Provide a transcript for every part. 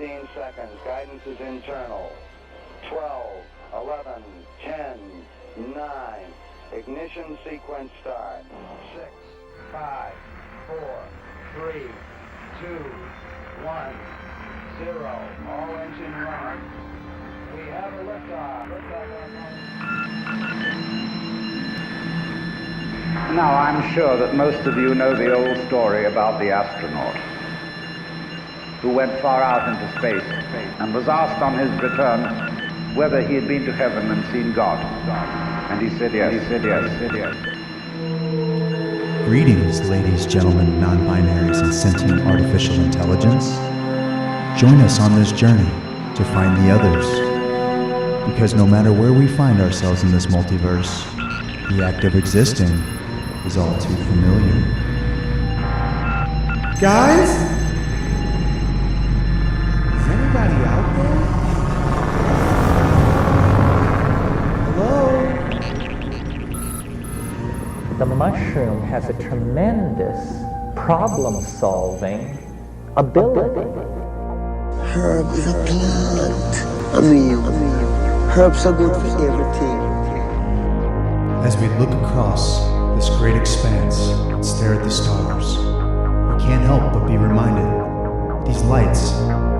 15 seconds. Guidance is internal. 12, 11, 10, 9. Ignition sequence start. 6, 5, 4, 3, 2, 1, 0. All engine running. We have a liftoff. Now, I'm sure that most of you know the old story about the astronaut who went far out into space and was asked on his return whether he had been to heaven and seen God. And he said yes. Greetings, ladies, gentlemen, non-binaries, and sentient artificial intelligence. Join us on this journey to find the others. Because no matter where we find ourselves in this multiverse, the act of existing is all too familiar. Guys? Is anybody out there? Hello? The mushroom has a tremendous problem-solving ability. Herb is a plant. I mean, herbs are good for everything. As we look across this great expanse and stare at the stars, we can't help but be reminded these lights,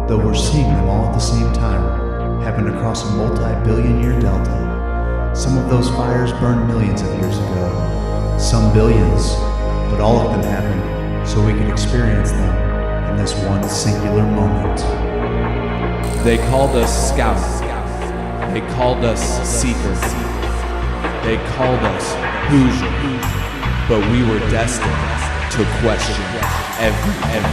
though we're seeing them all at the same time, happen across a multi-billion-year delta. Some of those fires burned millions of years ago, some billions, but all of them happened so we could experience them in this one singular moment. They called us scouts. They called us seekers. They called us Hoosier. But we were destined to question everything.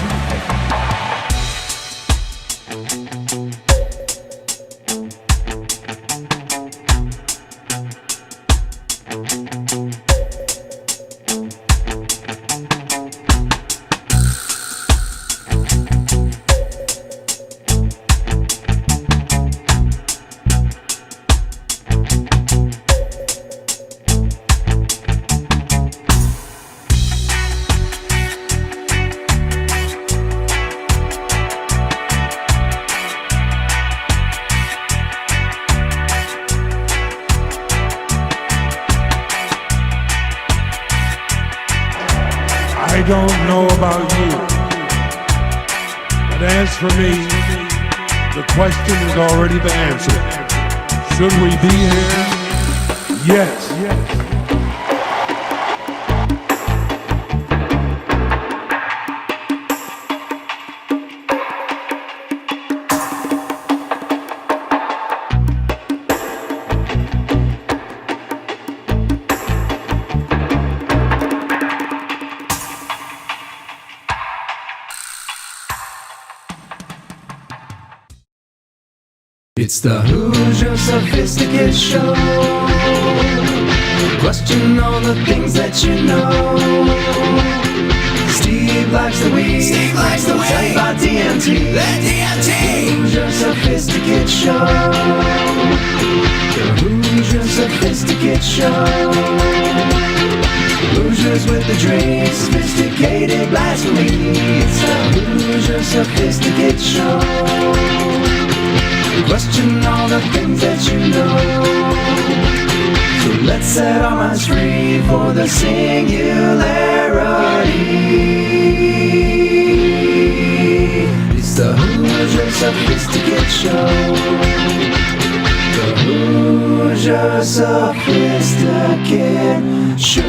I don't know about you, but as for me, the question has already been answered. Should we be here? Yes. It's the Hoosier Sophisticate Show. Question all the things that you know. Steve likes the weed. Steve likes the weed. By DMT. The DMT. Hoosier Sophisticate Show. The Hoosier Sophisticate Show. Hoosiers with the drink. Sophisticated blasphemy. It's the Hoosier Sophisticate Show. Question all the things that you know. So let's set our minds free for the singularity. It's the Hoosier Sophisticate Show. The Hoosier Sophisticate Show.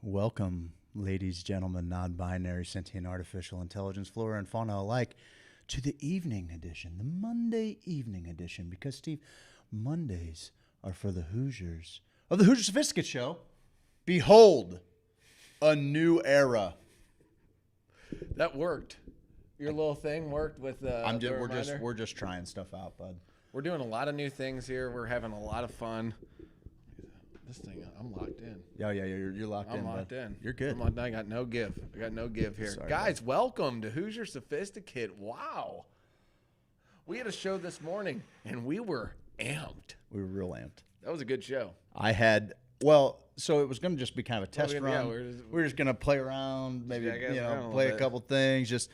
Welcome, ladies, gentlemen, non-binary, sentient, artificial intelligence, flora and fauna alike, to the evening edition, the Monday evening edition, because, Steve, Mondays are for the Hoosiers of the Hoosier Sophisticate Show. Behold, a new era. That worked. Your little thing worked with We're just trying stuff out, bud. We're doing a lot of new things here. We're having a lot of fun. This thing, I'm locked in. Yeah, you're locked in. I'm locked in. You're good. I got no give. Here. Sorry, guys, welcome to Hoosier Sophisticate. Wow. We had a show this morning, and we were amped. We were real amped. That was a good show. I had Well, so it was going to just be kind of a test yeah, run. we're We're just going to play around, maybe jackass around a little play a bit. couple things. Just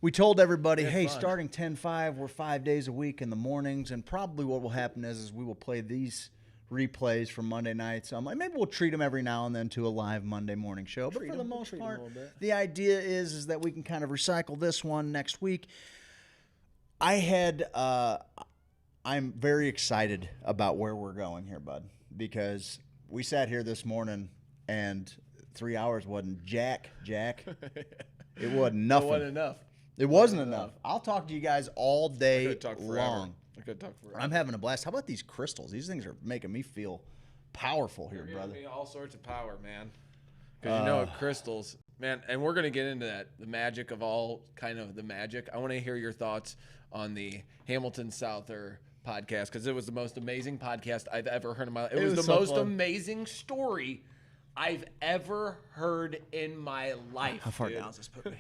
we told everybody, Good hey, fun. starting 10-5, we're 5 days a week in the mornings, and probably what will happen is we will play these replays from Monday nights. Maybe we'll treat them every now and then to a live Monday morning show. But for the most part, the idea is that we can kind of recycle this one next week. I'm very excited about where we're going here, bud, because we sat here this morning and 3 hours wasn't jack. It wasn't nothing. It wasn't enough. It wasn't enough. I'll talk to you guys all day long. long. I could talk forever. I'm having a blast. How about these crystals? These things are making me feel powerful here, You're brother. giving me all sorts of power, man. Because you know crystals, man, and we're going to get into that, the magic of all kind of the magic. I want to hear your thoughts on the Hamilton Souther podcast, because it was the most amazing podcast I've ever heard in my life. It was the so most fun. amazing story I've ever heard in my life. How far dude. down does this put me?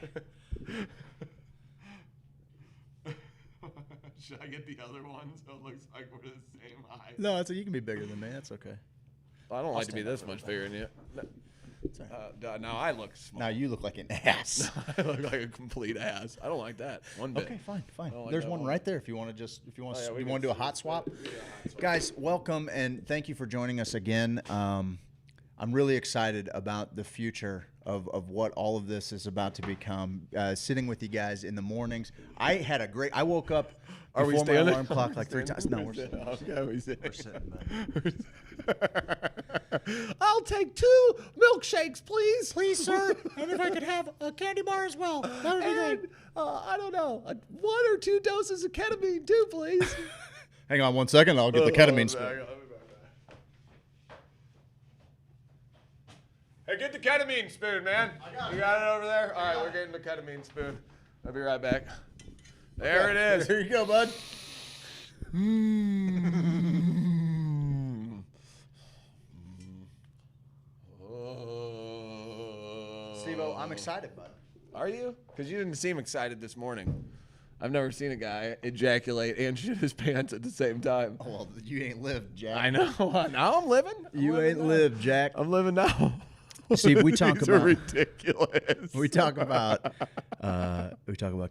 Should I get the other one so it looks like we're the same height? No, you can be bigger than me. That's okay. I don't like to be this much bigger than you. Now I look small. Now you look like an ass. I look like a complete ass. I don't like that one bit. Okay, fine. like There's that one one. right there if you want to we you can want to do a hot swap. Guys, welcome and thank you for joining us again. I'm really excited about the future of what all of this is about to become. Sitting with you guys in the mornings. I woke up Are we before my standing? alarm clock like 3 times. No, we're sitting. Okay, we sit. We're sitting, bud. I'll take 2 milkshakes, please. Please, sir. And if I could have a candy bar as well, that would be great. I don't know, 1 or 2 doses of ketamine too, please. Hang on 1 second. I'll get the ketamine spoon. Hey, get the ketamine spoon, man. You got it over there? All right, we're getting the ketamine spoon. I'll be right back. There it is. Here you go, bud. Steve-O, I'm excited, bud. Are you? Because you didn't seem excited this morning. I've never seen a guy ejaculate and shit his pants at the same time. Oh, well, you ain't lived, Jack. I know. Now I'm living. You ain't lived, Jack. I'm living now. Steve, we talk These about are ridiculous. We talk about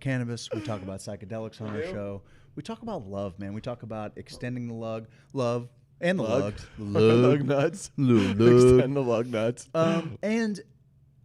cannabis. We talk about psychedelics on our show. We talk about love, man. We talk about extending the love, and the lugs. Lug nuts. Lug. Extend the lug nuts. And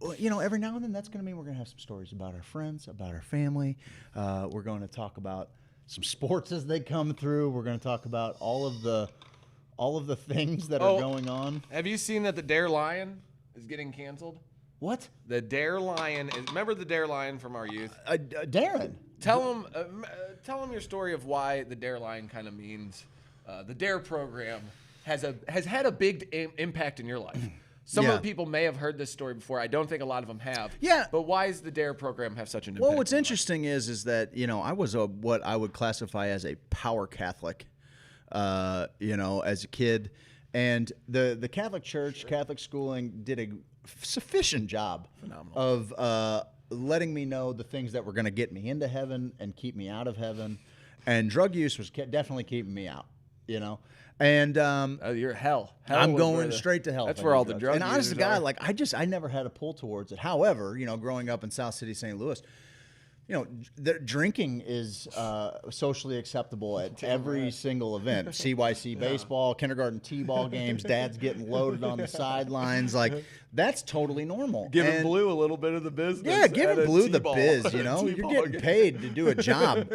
every now and then that's going to mean we're going to have some stories about our friends, about our family. We're going to talk about some sports as they come through. We're going to talk about all of the things that are going on. Have you seen that the Dare Lion is getting canceled? What? The Dare Lion is. Remember the Dare Lion from our youth? Darren. Tell him your story of why the Dare Lion kind of means the Dare program has had a big impact in your life. Some of the people may have heard this story before. I don't think a lot of them have. Yeah. But why does the Dare program have such an impact? Well, what's interesting is that I was what I would classify as a power Catholic, as a kid, and the Catholic Church, Catholic schooling did a sufficient job of letting me know the things that were going to get me into heaven and keep me out of heaven, and drug use was definitely keeping me out. And you're hell. I'm going straight to hell. That's where all the drugs. And honest to God, I never had a pull towards it. However, growing up in South City, St. Louis, the drinking is socially acceptable at every single event. CYC baseball, kindergarten t-ball games, dads getting loaded on the sidelines. That's totally normal. Giving Blue a little bit of the business. Yeah, giving Blue the T-ball. biz, You're getting paid to do a job.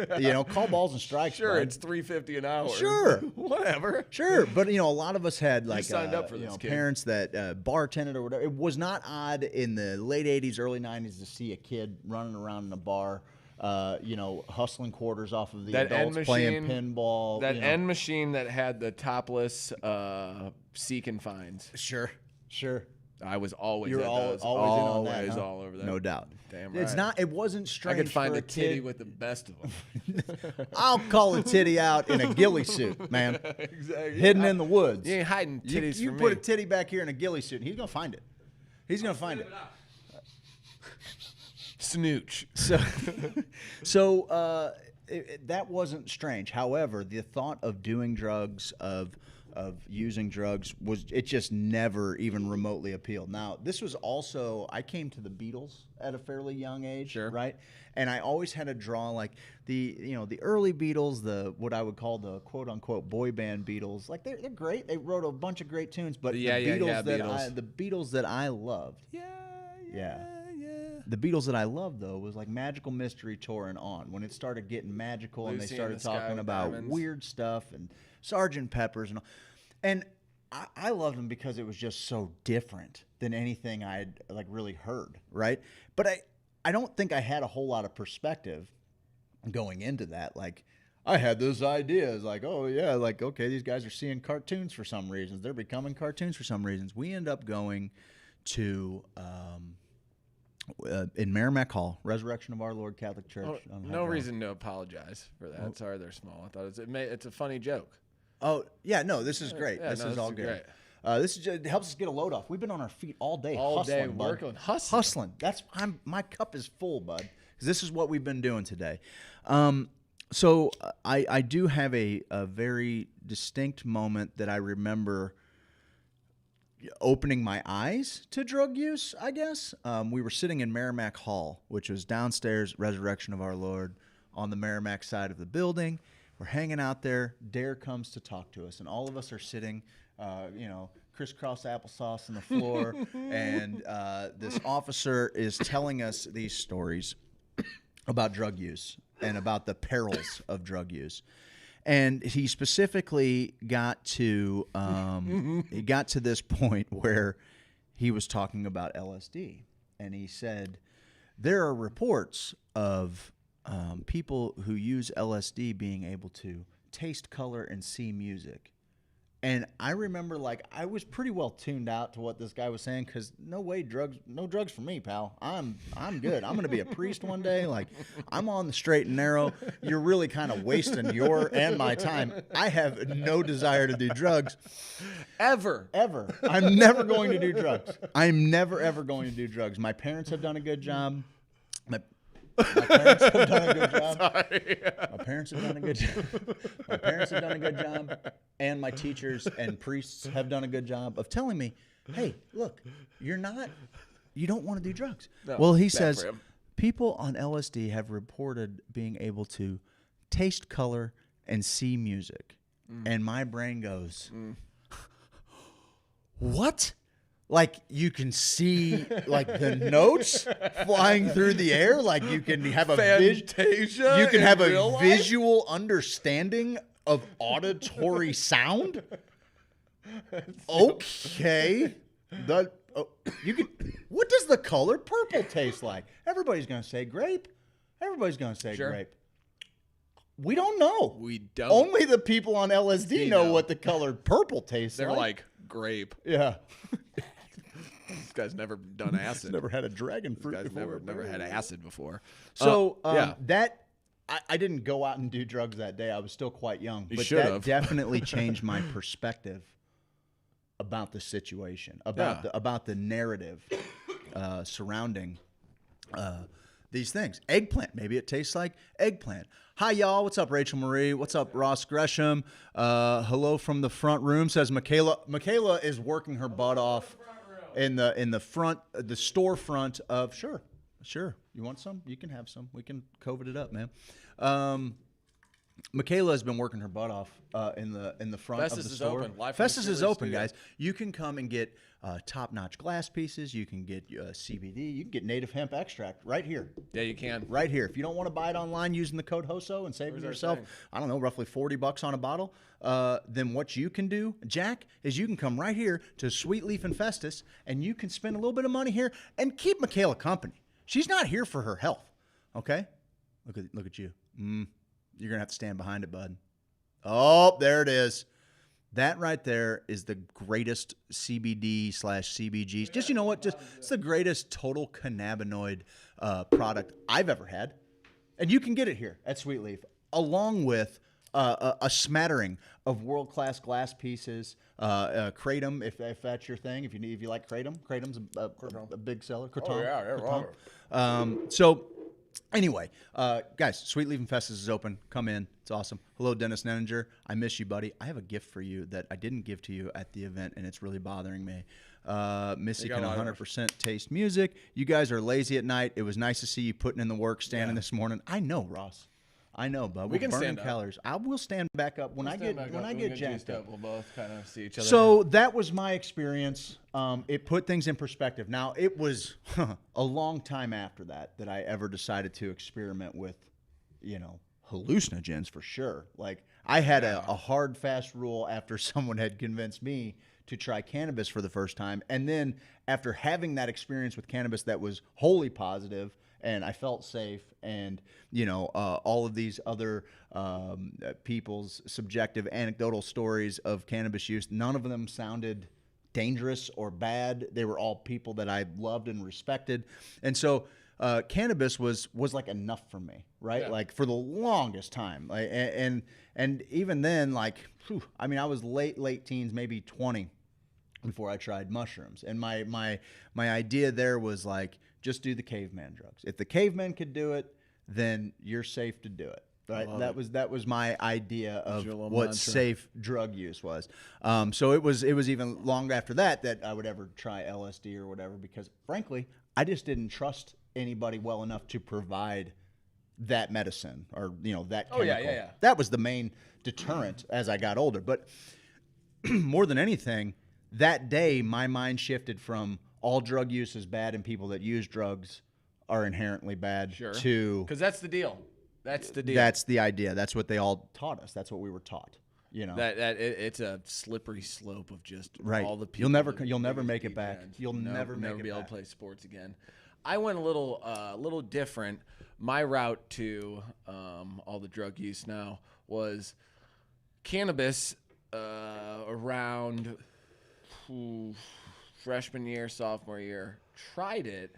Call balls and strikes. Sure, bud. it's $3.50 an hour. Sure. Whatever. Sure, but a lot of us had signed up for this, kid. parents that bartended or whatever. It was not odd in the late 80s, early 90s to see a kid running around in a bar, hustling quarters off of the That adults, end playing machine, pinball. That end machine that had the topless seek and finds. Sure. I was always You're at those. always in on that, huh? All over that. No doubt. Damn right. It's not. It wasn't strange. I could find for a titty kid. with the best of them. I'll call a titty out in a ghillie suit, man. Exactly. Hidden in the woods. You ain't hiding titties You from put me. a titty back here in a ghillie suit, and he's gonna find it. He's gonna find it. Snooch. So that wasn't strange. However, the thought of doing drugs, of of using drugs it just never even remotely appealed. Now, this was also, I came to the Beatles at a fairly young age, Sure. right? And I always had to draw like the early Beatles, what I would call the quote unquote boy band Beatles. Like they're great. They wrote a bunch of great tunes, but the Beatles that I loved. The Beatles that I loved, though, was like Magical Mystery Tour and on. When it started getting magical and they started talking about weird stuff and Sgt. Pepper's and all. And I loved them because it was just so different than anything I had like really heard, right? But I don't think I had a whole lot of perspective going into that. Like, I had those ideas like, oh, yeah, like, okay, these guys are seeing cartoons for some reasons. They're becoming cartoons for some reasons. We end up going to... in Merrimack Hall, Resurrection of Our Lord Catholic Church. Oh, no reason to apologize for that. Oh. Sorry, they're small. I thought it's a funny joke. Oh yeah, no, this is great. Yeah, this is all good. This is it helps us get a load off. We've been on our feet all day, working, hustling. My cup is full, bud. Because this is what we've been doing today. So I do have a very distinct moment that I remember. Opening my eyes to drug use, I guess. We were sitting in Merrimack Hall, which was downstairs, Resurrection of Our Lord, on the Merrimack side of the building. We're hanging out there. Dare comes to talk to us, and all of us are sitting, crisscross applesauce on the floor, and this officer is telling us these stories about drug use and about the perils of drug use. And he specifically got to this point where he was talking about LSD, and he said there are reports of people who use LSD being able to taste color and see music. And I remember, like, I was pretty well tuned out to what this guy was saying because no drugs for me, pal. I'm good. I'm going to be a priest one day. Like, I'm on the straight and narrow. You're really kind of wasting your and my time. I have no desire to do drugs. Ever. I'm never going to do drugs. I'm never, ever going to do drugs. My parents have done a good job. My parents have done a good job. Sorry. My parents have done a good job. My parents have done a good job. And my teachers and priests have done a good job of telling me, hey, look, you don't want to do drugs. No, well, he says people on LSD have reported being able to taste color and see music. And my brain goes, what? Like you can see like the notes flying through the air, like you can have a visual understanding of auditory sound. Okay. What does the color purple taste like? Everybody's going to say grape. Everybody's going to say grape. We don't know. We don't. Only the people on LSD know what the color purple tastes like. They're like grape. Yeah. This guy's never done acid. He's never had a dragon fruit before. Never had acid before. So I didn't go out and do drugs that day. I was still quite young. But that definitely changed my perspective about the situation, about the narrative surrounding these things. Eggplant. Maybe it tastes like eggplant. Hi, y'all. What's up, Rachel Marie? What's up, Ross Gresham? Hello from the front room, says Michaela. Michaela is working her butt off in the front, the storefront of Sure. You want some? You can have some. We can COVID it up, man. Michaela has been working her butt off in the front of the store. Festus is open, guys. You can come and get top-notch glass pieces. You can get CBD. You can get native hemp extract right here. Yeah, you can. Right here. If you don't want to buy it online using the code HOSO and save yourself, I don't know, roughly $40 on a bottle, then what you can do, Jack, is you can come right here to Sweet Leaf and Festus, and you can spend a little bit of money here and keep Michaela company. She's not here for her health, okay? Look at you. You're going to have to stand behind it, bud. Oh, there it is. That right there is the greatest CBD/CBG. Just, you know what? It's the greatest total cannabinoid product I've ever had. And you can get it here at Sweet Leaf, along with a smattering of world-class glass pieces. Kratom, if that's your thing. If you like Kratom. Kratom's a big seller. Kratom. Oh, yeah. So Anyway, guys, Sweet Leaving Festus is open. Come in. It's awesome. Hello, Dennis Nenninger. I miss you, buddy. I have a gift for you that I didn't give to you at the event, and it's really bothering me. Missy can 100% taste music. You guys are lazy at night. It was nice to see you putting in the work standing this morning. I know, Ross. I know, bud. We can stand calories. I will stand back up when I get jacked up. We'll both kind of see each other. So that was my experience. It put things in perspective. Now, it was a long time after that I ever decided to experiment with, hallucinogens for sure. Like, I had a hard, fast rule after someone had convinced me to try cannabis for the first time. And then after having that experience with cannabis that was wholly positive, and I felt safe, and all of these other people's subjective anecdotal stories of cannabis use, none of them sounded dangerous or bad. They were all people that I loved and respected, and so cannabis was like enough for me, right? Yeah. Like for the longest time, and even then, like, I was late teens, maybe 20, before I tried mushrooms, and my idea there was like, just do the caveman drugs. If the cavemen could do it, then you're safe to do it. Right? That was my idea of what safe drug use was. So it was even long after that I would ever try LSD or whatever, because frankly, I just didn't trust anybody well enough to provide that medicine or that chemical. Yeah. That was the main deterrent as I got older. But more than anything, that day my mind shifted from all drug use is bad and people that use drugs are inherently bad to... Because that's the deal. That's the deal. That's the idea. That's what they all taught us. That's what we were taught. It's a slippery slope of just all the people. You'll never make it back. You'll never be able to play sports again. I went a little different. My route to all the drug use now was cannabis around freshman year, sophomore year. Tried it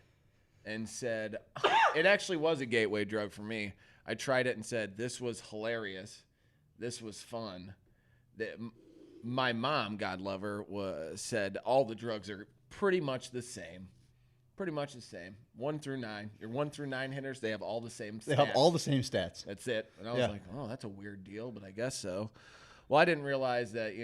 and said it actually was a gateway drug for me. I tried it and said this was hilarious, this was fun. My mom, God love her, said all the drugs are pretty much the same. 1 through 9. Your 1 through 9 hitters, they have all the same stats. They have all the same stats. That's it. And I was like, oh, that's a weird deal, but I guess so. Well, I didn't realize that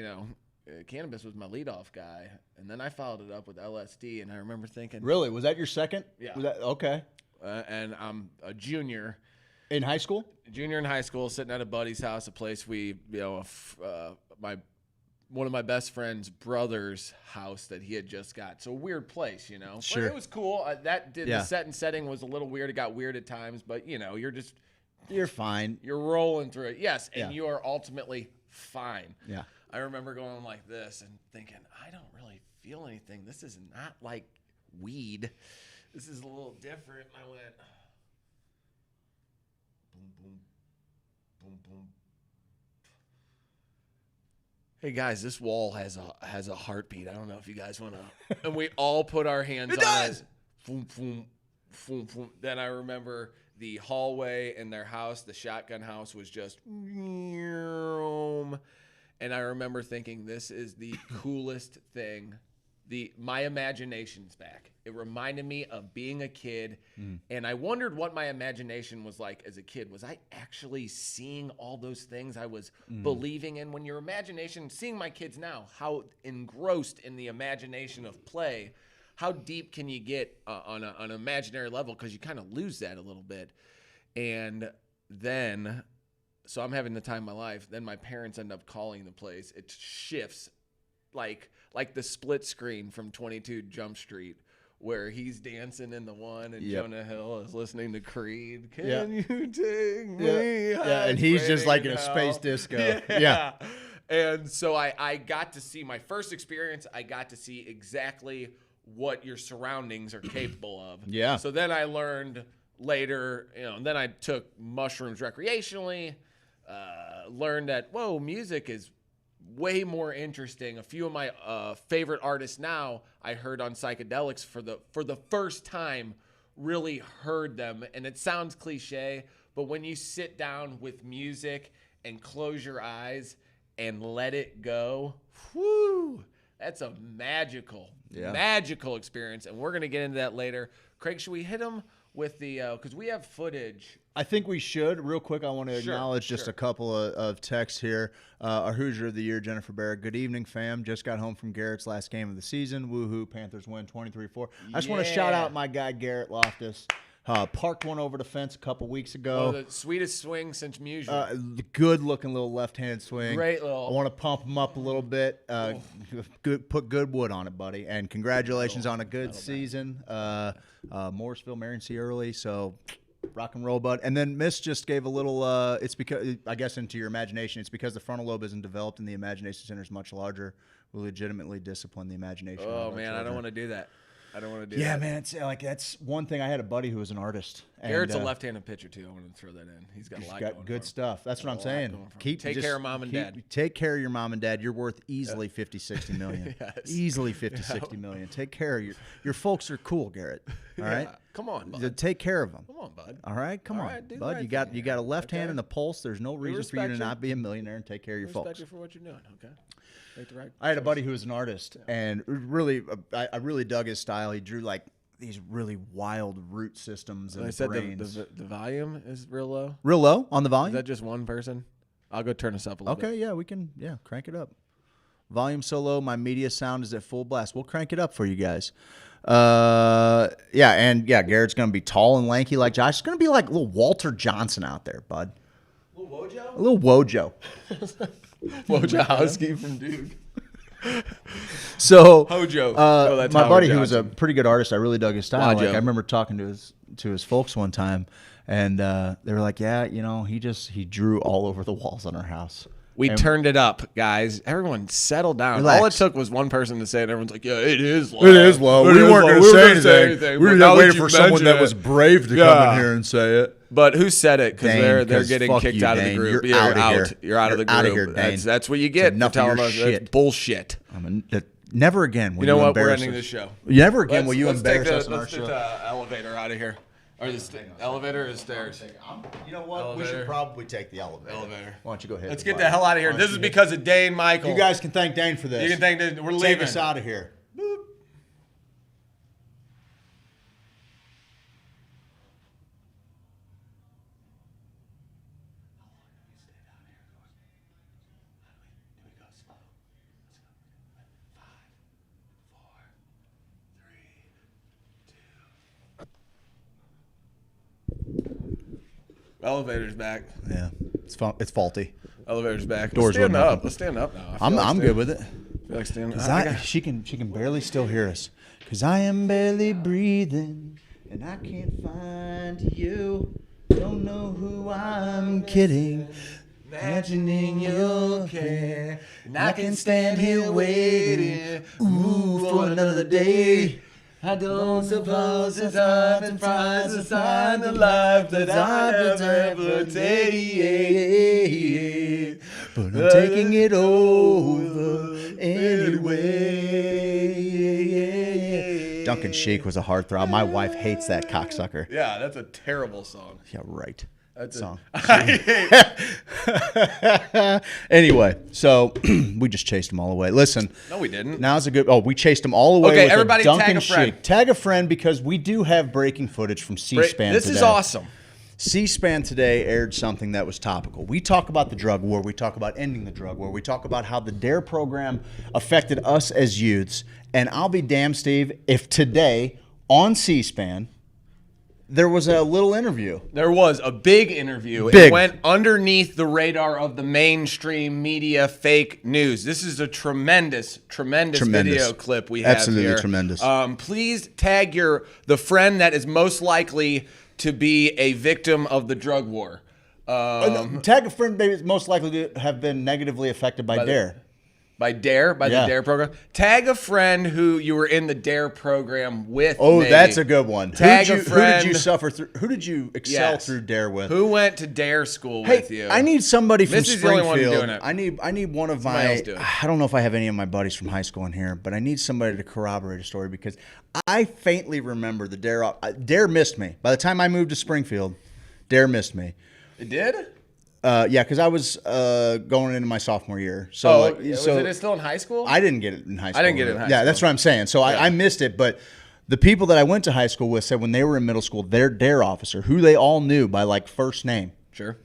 cannabis was my leadoff guy, and then I followed it up with LSD, and I remember thinking, really, was that your second? Yeah. Was that okay? And I'm a junior in high school. Junior in high school, sitting at a buddy's house, a place we, one of my best friend's brother's house that he had just got. So a weird place, Sure. But it was cool. The set and setting was a little weird. It got weird at times, but you're fine. You're rolling through it. Yes, and you are ultimately fine. Yeah. I remember going like this and thinking, I don't really feel anything. This is not like weed. This is a little different. And I went, boom, boom, boom, boom. Hey guys, this wall has a heartbeat. I don't know if you guys want to. And we all put our hands on it. Boom, boom, boom, boom. Then I remember the hallway in their house, the shotgun house, was just. And I remember thinking, this is the coolest thing. My imagination's back. It reminded me of being a kid, and I wondered what my imagination was like as a kid. Was I actually seeing all those things I was believing in? When your imagination, seeing my kids now, how engrossed in the imagination of play, how deep can you get on an imaginary level? Because you kind of lose that a little bit. And then... So I'm having the time of my life. Then my parents end up calling the place. It shifts like the split screen from 22 Jump Street, where he's dancing in the one and Jonah Hill is listening to Creed. Can you take me? Yeah, and he's just like in a space disco. Yeah. And so I got to see my first experience. I got to see exactly what your surroundings are capable of. Yeah. So then I learned later, and then I took mushrooms recreationally. Learned that music is way more interesting. A few of my favorite artists now I heard on psychedelics for the first time. Really heard them, and it sounds cliche, but when you sit down with music and close your eyes and let it go, that's a magical experience, and we're gonna get into that later. Craig, should we hit them with the because we have footage. I think we should. Real quick, I want to Sure, acknowledge just a couple of texts here. Our Hoosier of the Year, Jennifer Barrett. Good evening, fam. Just got home from Garrett's last game of the season. Woohoo, Panthers win 23-4. I just want to shout out my guy, Garrett Loftus. Parked one over the fence a couple weeks ago. Oh, the sweetest swing since music. Good-looking little left-hand swing. Great little. I want to pump him up a little bit. Put good wood on it, buddy. And congratulations on a good season. Morrisville, Marion C. early, so rock and roll, bud. And then Miss just gave a little, it's because, I guess into your imagination, it's because the frontal lobe isn't developed and the imagination center is much larger. We legitimately discipline the imagination. Oh, man, I don't want to do that. I don't want to do that. Yeah, man, it's like that's one thing. I had a buddy who was an artist. Garrett's a left-handed pitcher too. I wanted to throw that in. He's got a lot going good for stuff. That's what I'm saying. Take care of mom and dad. Take care of your mom and dad. You're worth easily 50, 60 million. Yes. Easily 50, 60 million. Take care of your folks are cool, Garrett. All right. Come on, bud. Take care of them. Come on, bud. All right, come on, do the bud. right You got a left hand in the pulse. There's no reason for you to respect not be a millionaire and take care of your folks. Respect you for what you're doing. Okay. Make the right I had a buddy who was an artist, and really, I really dug his style. He drew like these really wild root systems and I said brains. the volume is real low. Real low on the volume. Is that just one person? I'll go turn this up a little bit. Okay, yeah, we can crank it up. Volume so low, my media sound is at full blast. We'll crank it up for you guys. Garrett's gonna be tall and lanky like Josh. It's gonna be like little Walter Johnson out there, bud. A little Wojo. Wojciechowski from Duke. So Hojo. My Howard buddy, who was a Johnson. pretty good artist, I really dug his style. Wojo. Like, I remember talking to his folks one time, and they were like, "Yeah, he drew all over the walls on our house." We turned it up, guys. Everyone settle down. Relax. All it took was one person to say it. Everyone's like, yeah, it is low. It is low. We weren't going to say anything. We were just waiting for someone that was brave to come in here and say it. But who said it? Because Dane, they're getting fuck kicked you, out of the Dane. group. You're out of here. You're out of the You're out of group. here, Dane. That's what you get enough for telling of your us shit. that's bullshit. Never again will You know what? We're embarrass ending us. this show. Never again will you Let's embarrass take us on our Let's show. take the elevator out of here. Or the elevator or stairs? You know what? Elevator. We should probably take the elevator. Elevator. Why don't you go ahead? Let's get the hell out of here. This is because of Dane Michael. You guys can thank Dane for this. You can thank Dane. We're Take leaving. us out of here. Boop. Elevator's back. Yeah, it's faulty. Elevator's back. Doors Let's stand wouldn't up. open. Let's stand up now. I'm good with it. I feel like standing 'Cause up. she can barely still hear us. 'Cause I am barely breathing and I can't find you. Don't know who I'm kidding. Imagining you'll care. And I can stand here waiting. Ooh, for another day. I don't suppose it's hard to find a sign of life that I have ever taken. But I'm taking it over anyway. Duncan Sheik was a heartthrob. My wife hates that cocksucker. Yeah, that's a terrible song. Yeah, right. That's song. A Anyway, so we just chased them all away. Listen. No, we didn't. Now's a good. Oh, we chased them all away. Okay, with everybody Duncan tag a friend. Sheik. Tag a friend because we do have breaking footage from C-SPAN This today. is awesome. C-SPAN today aired something that was topical. We talk about the drug war. We talk about ending the drug war. We talk about how the DARE program affected us as youths. And I'll be damned, Steve, if today on C-SPAN there was a little interview. There was a big interview. Big. It went underneath the radar of the mainstream media fake news. This is a tremendous video clip we have Absolutely here. tremendous. Please tag the friend that is most likely to be a victim of the drug war. Tag a friend that is most likely to have been negatively affected by DARE. By the DARE program. Tag a friend who you were in the DARE program with. Oh, maybe. that's a good one. Tag who a friend. Who did you suffer through? Who did you excel Yes. through DARE with? Who went to DARE school Hey, with you? I need somebody from Missy's the only one Springfield. doing it. I need one of Somebody my. else do it. I don't know if I have any of my buddies from high school in here, but I need somebody to corroborate a story because I faintly remember the DARE missed me. By the time I moved to Springfield, DARE missed me. It did? Yeah, because I was going into my sophomore year. So, was it still in high school? I didn't get it in high school. I didn't get it in high Yeah, school. that's what I'm saying. So I missed it, but The people that I went to high school with said when they were in middle school, their dare officer, who they all knew by like first name, Sure.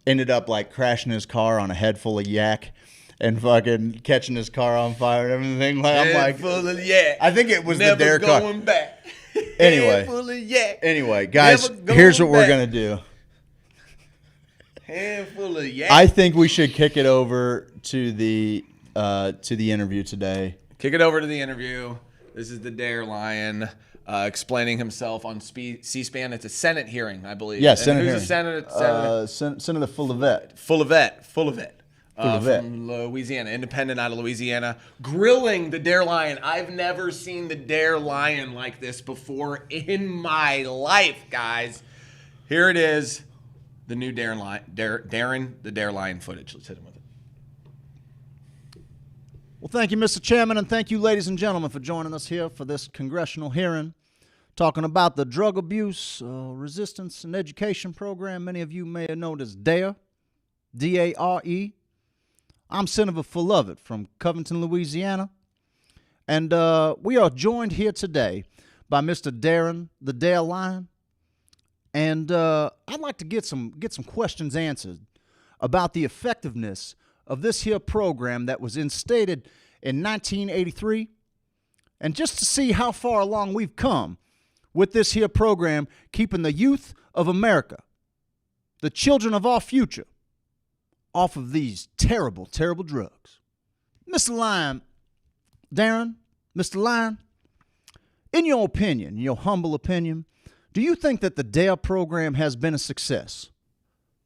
ended up like crashing his car on a head full of yak and fucking catching his car on fire and everything. Like, I'm like, full of yak. I think it was Never the dare car. going back. Anyway. Head full of yak. Anyway, guys, Never here's what going we're back. gonna do. Handful of yak. I think we should kick it over to the interview today. Kick it over to the interview. This is the Dare Lion explaining himself on C-SPAN. It's a Senate hearing, I believe. Yeah, And Senate who's hearing. the Senator? Senator Fullivette. Fullivette. Fullivette. From Louisiana, independent out of Louisiana, grilling the Dare Lion. I've never seen the Dare Lion like this before in my life, guys. Here it is, the new Darren the Dare Lion footage. Let's hit him with it. Well, thank you, Mr. Chairman, and thank you, ladies and gentlemen, for joining us here for this congressional hearing talking about the drug abuse, resistance, and education program. Many of you may have known as DARE, D-A-R-E. I'm Senator Fullivette from Covington, Louisiana, and we are joined here today by Mr. Darren, the Dare Lion, and I'd like to get some questions answered about the effectiveness of this here program that was instated in 1983, and just to see how far along we've come with this here program, keeping the youth of America, the children of our future, off of these terrible, terrible drugs. Mr. Lion, Darren, Mr. Lion, in your opinion, your humble opinion, do you think that the DARE program has been a success?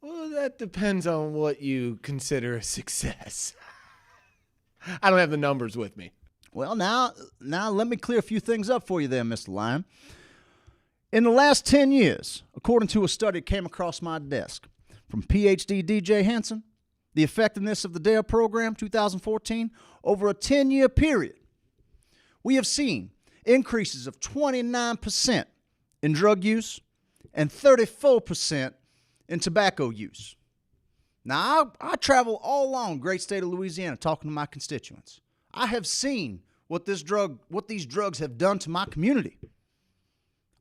Well, that depends on what you consider a success. I don't have the numbers with me. Well, now let me clear a few things up for you there, Mr. Lion. In the last 10 years, according to a study that came across my desk from PhD DJ Hansen, the effectiveness of the DARE program, 2014, over a 10-year period, we have seen increases of 29% in drug use and 34% in tobacco use. Now, I travel all along great state of Louisiana talking to my constituents. I have seen what these drugs have done to my community.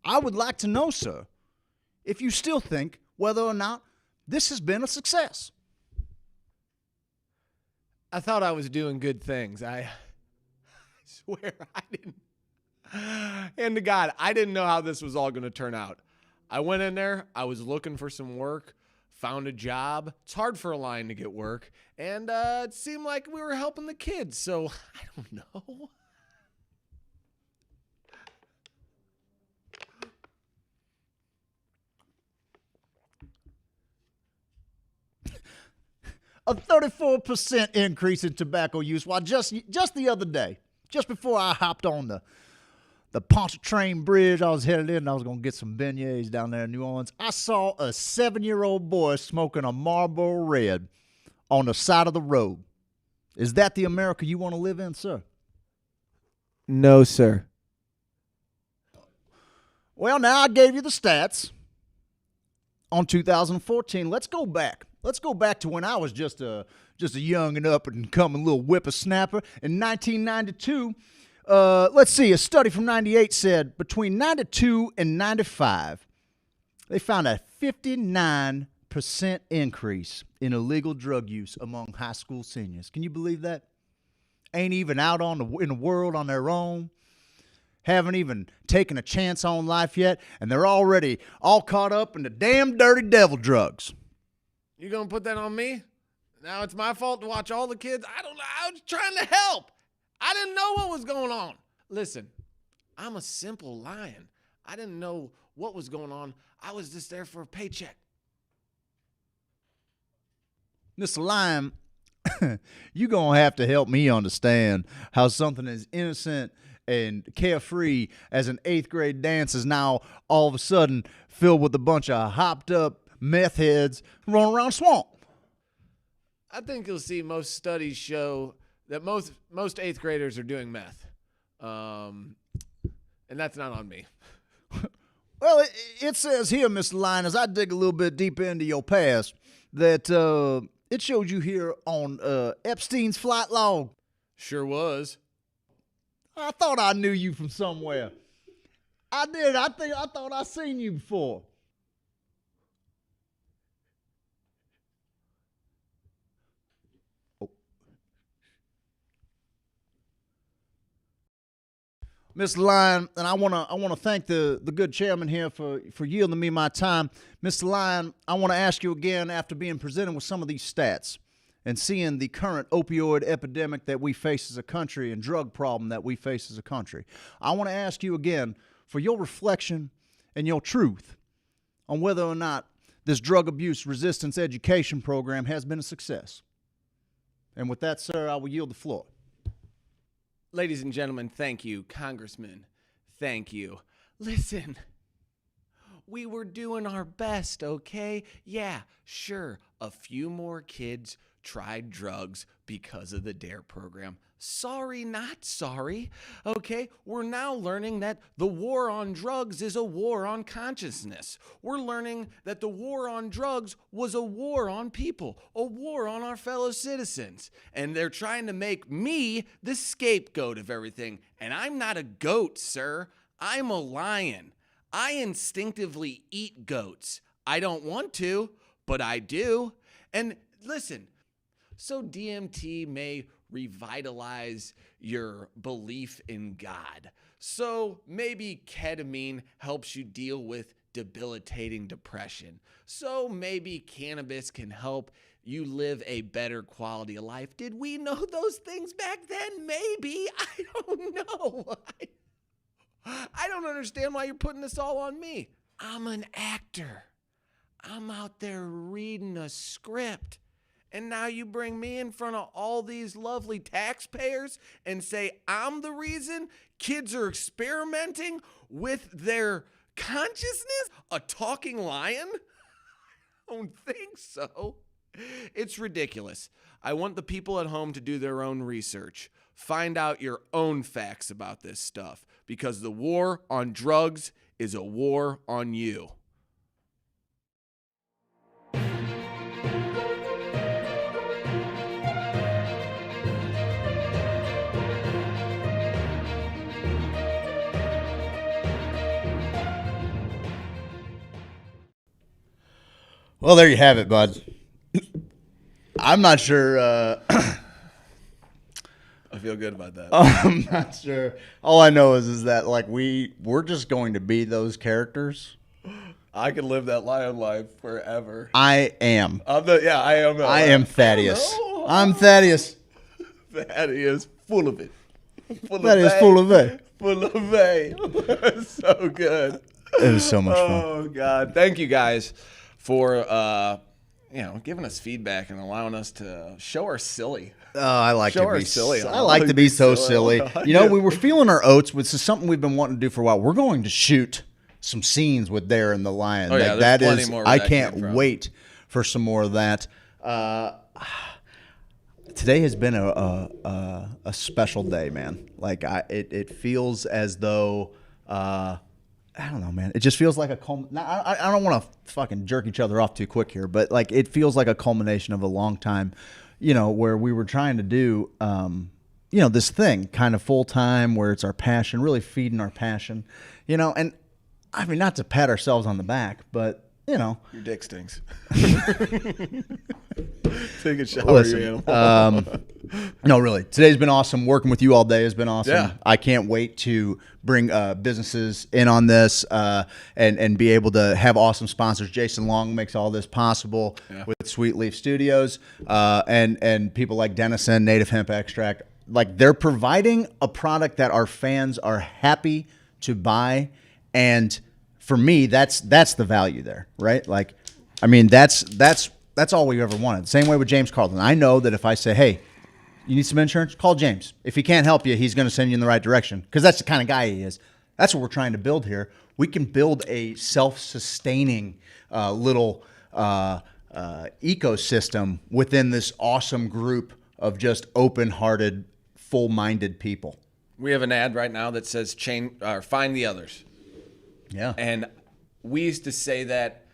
I would like to know, sir, if you still think whether or not this has been a success. I thought I was doing good things. I swear I didn't. And to God, I didn't know how this was all going to turn out. I went in there. I was looking for some work, found a job. It's hard for a lion to get work. And it seemed like we were helping the kids. So I don't know. A 34% increase in tobacco use. While just the other day, just before I hopped on the Pontchartrain Bridge, I was headed in and I was going to get some beignets down there in New Orleans. I saw a 7-year-old boy smoking a Marlboro Red on the side of the road. Is that the America you want to live in, sir? No, sir. Well, now I gave you the stats on 2014. Let's go back. Let's go back to when I was just a young and up and coming little whippersnapper. In 1992, let's see, a study from 98 said between 92 and 95, they found a 59% increase in illegal drug use among high school seniors. Can you believe that? Ain't even out in the world on their own. Haven't even taken a chance on life yet, and they're already all caught up in the damn dirty devil drugs. You gonna put that on me? Now it's my fault to watch all the kids? I don't know. I was trying to help. I didn't know what was going on. Listen, I'm a simple lion. I didn't know what was going on. I was just there for a paycheck. Mr. Lion, you're going to have to help me understand how something as innocent and carefree as an 8th grade dance is now all of a sudden filled with a bunch of hopped up meth heads running around swamp. I think you'll see most studies show that most 8th graders are doing meth. And that's not on me. Well, it says here, Mr. Lion, as I dig a little bit deeper into your past, that it showed you here on Epstein's flight log. Sure was. I thought I knew you from somewhere. I did. I thought I seen you before. Mr. Lyon, and I wanna thank the good chairman here for yielding me my time. Mr. Lyon, I want to ask you again, after being presented with some of these stats and seeing the current opioid epidemic that we face as a country and drug problem that we face as a country, I want to ask you again for your reflection and your truth on whether or not this drug abuse resistance education program has been a success. And with that, sir, I will yield the floor. Ladies and gentlemen, thank you. Congressman, thank you. Listen, we were doing our best, okay? Yeah, sure, a few more kids tried drugs because of the DARE program. Sorry, not sorry, okay? We're now learning that the war on drugs is a war on consciousness. We're learning that the war on drugs was a war on people, a war on our fellow citizens. And they're trying to make me the scapegoat of everything. And I'm not a goat, sir. I'm a lion. I instinctively eat goats. I don't want to, but I do. And listen, so DMT may revitalize your belief in God. So maybe ketamine helps you deal with debilitating depression. So maybe cannabis can help you live a better quality of life. Did we know those things back then? Maybe. I don't know. I don't understand why you're putting this all on me. I'm an actor. I'm out there reading a script. And now you bring me in front of all these lovely taxpayers and say I'm the reason kids are experimenting with their consciousness? A talking lion? I don't think so. It's ridiculous. I want the people at home to do their own research. Find out your own facts about this stuff, because the war on drugs is a war on you. Well, there you have it, bud. I'm not sure. I feel good about that. I'm not sure. All I know is that like we're just going to be those characters. I could live that lion life forever. I am. I am. I am Thaddeus. I'm Thaddeus. Thaddeus, full of it. Thaddeus, full of it. Full of it. So good. It was so much fun. Oh God! Thank you guys for giving us feedback and allowing us to show our silly. Oh, I like Show to our be silly. I like to be so silly. You know, we were feeling our oats, which is something we've been wanting to do for a while. We're going to shoot some scenes with Dare and the Lion. Oh, yeah, that there's is, plenty more I where that can't came from. wait for some more of that. Today has been a special day, man. Like it feels as though. I don't know, man. It just feels like a I don't want to fucking jerk each other off too quick here, but like it feels like a culmination of a long time, where we were trying to do, this thing kind of full time, where it's our passion, really feeding our passion, and I mean, not to pat ourselves on the back, but your dick stinks. Take a shower, listen, you animal. No, really. Today's been awesome. Working with you all day has been awesome. Yeah. I can't wait to bring businesses in on this and be able to have awesome sponsors. Jason Long makes all this possible with Sweet Leaf Studios and people like Denison, Native Hemp Extract. Like, they're providing a product that our fans are happy to buy, and for me, that's the value there, right? Like, I mean, that's all we've ever wanted. Same way with James Carlton. I know that if I say, hey, you need some insurance? Call James. If he can't help you, he's going to send you in the right direction, because that's the kind of guy he is. That's what we're trying to build here. We can build a self-sustaining little ecosystem within this awesome group of just open-hearted, full-minded people. We have an ad right now that says find the others. Yeah. And we used to say that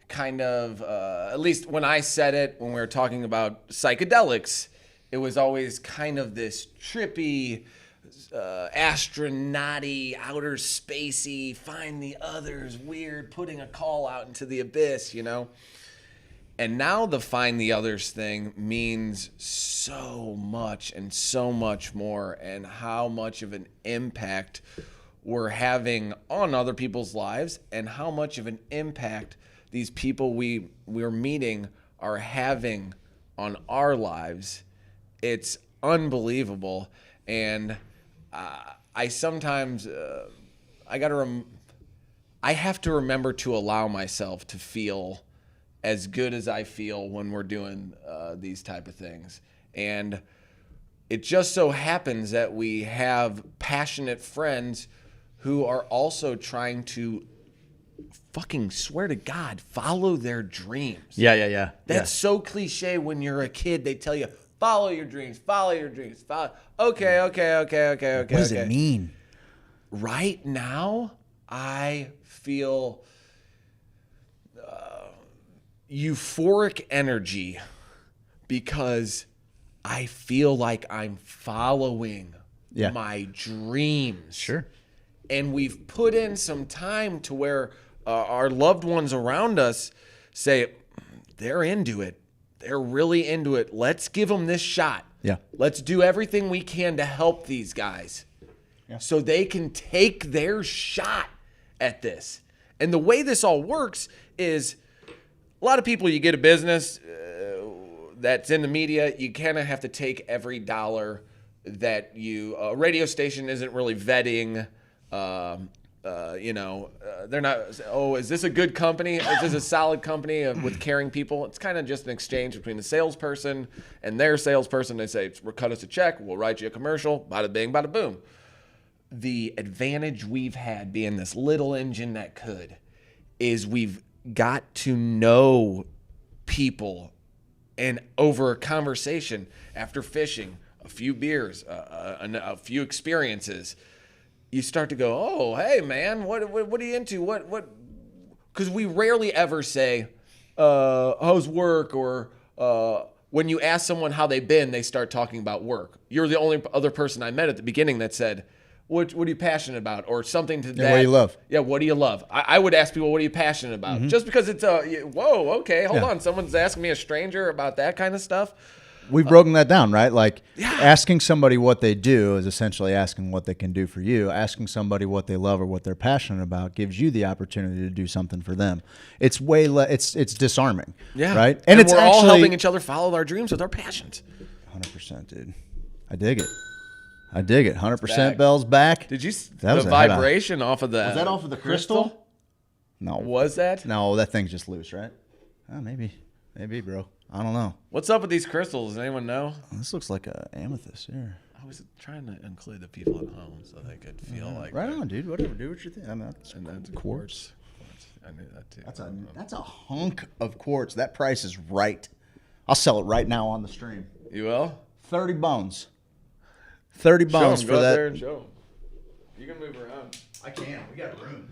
kind of, at least when I said it, when we were talking about psychedelics, it was always kind of this trippy, astronaut-y, outer spacey, find the others, weird, putting a call out into the abyss, you know? And now the find the others thing means so much and so much more, and how much of an impact we're having on other people's lives, and how much of an impact these people we're meeting are having on our lives. It's unbelievable. And I sometimes I have to remember to allow myself to feel as good as I feel when we're doing these type of things. And it just so happens that we have passionate friends who are also trying to, fucking swear to God, follow their dreams. Yeah. That's so cliche. When you're a kid, they tell you, follow your dreams, follow your dreams. Okay. What does it mean? Right now, I feel euphoric energy because I feel like I'm following my dreams. Sure. And we've put in some time to where our loved ones around us say, they're into it. They're really into it. Let's give them this shot. Yeah. Let's do everything we can to help these guys so they can take their shot at this. And the way this all works is a lot of people, you get a business that's in the media, you kind of have to take every dollar that a radio station isn't really vetting. They're not, is this a good company? Is this a solid company with caring people? It's kind of just an exchange between the salesperson and their salesperson. They say, cut us a check, we'll write you a commercial, bada bing, bada boom. The advantage we've had being this little engine that could is we've got to know people, and over a conversation, after fishing, a few beers, a few experiences, you start to go, oh, hey, man, what are you into? What? Because we rarely ever say, how's work? Or when you ask someone how they've been, they start talking about work. You're the only other person I met at the beginning that said, what are you passionate about? Or something to that. What do you love? Yeah, what do you love? I would ask people, what are you passionate about? Mm-hmm. Just because it's whoa, okay, hold on. Someone's asking me, a stranger, about that kind of stuff. We've broken that down, right? Like asking somebody what they do is essentially asking what they can do for you. Asking somebody what they love or what they're passionate about gives you the opportunity to do something for them. It's it's disarming, right? And it's we're all actually helping each other follow our dreams with our passions. 100%, dude. I dig it. 100% Bell's back. Did you that the vibration off of that? Was that off of the crystal? No. Was that? No, that thing's just loose, right? Oh, maybe, bro. I don't know. What's up with these crystals? Does anyone know? This looks like an amethyst here. I was trying to include the people at home so they could feel like right on, dude. Whatever, do what you think. I mean, that's quartz. I knew that too. That's a hunk of quartz. That price is right. I'll sell it right now on the stream. You will? 30 bones. 30 bones for go that. Out there and show them. You can move around. I can. We got room.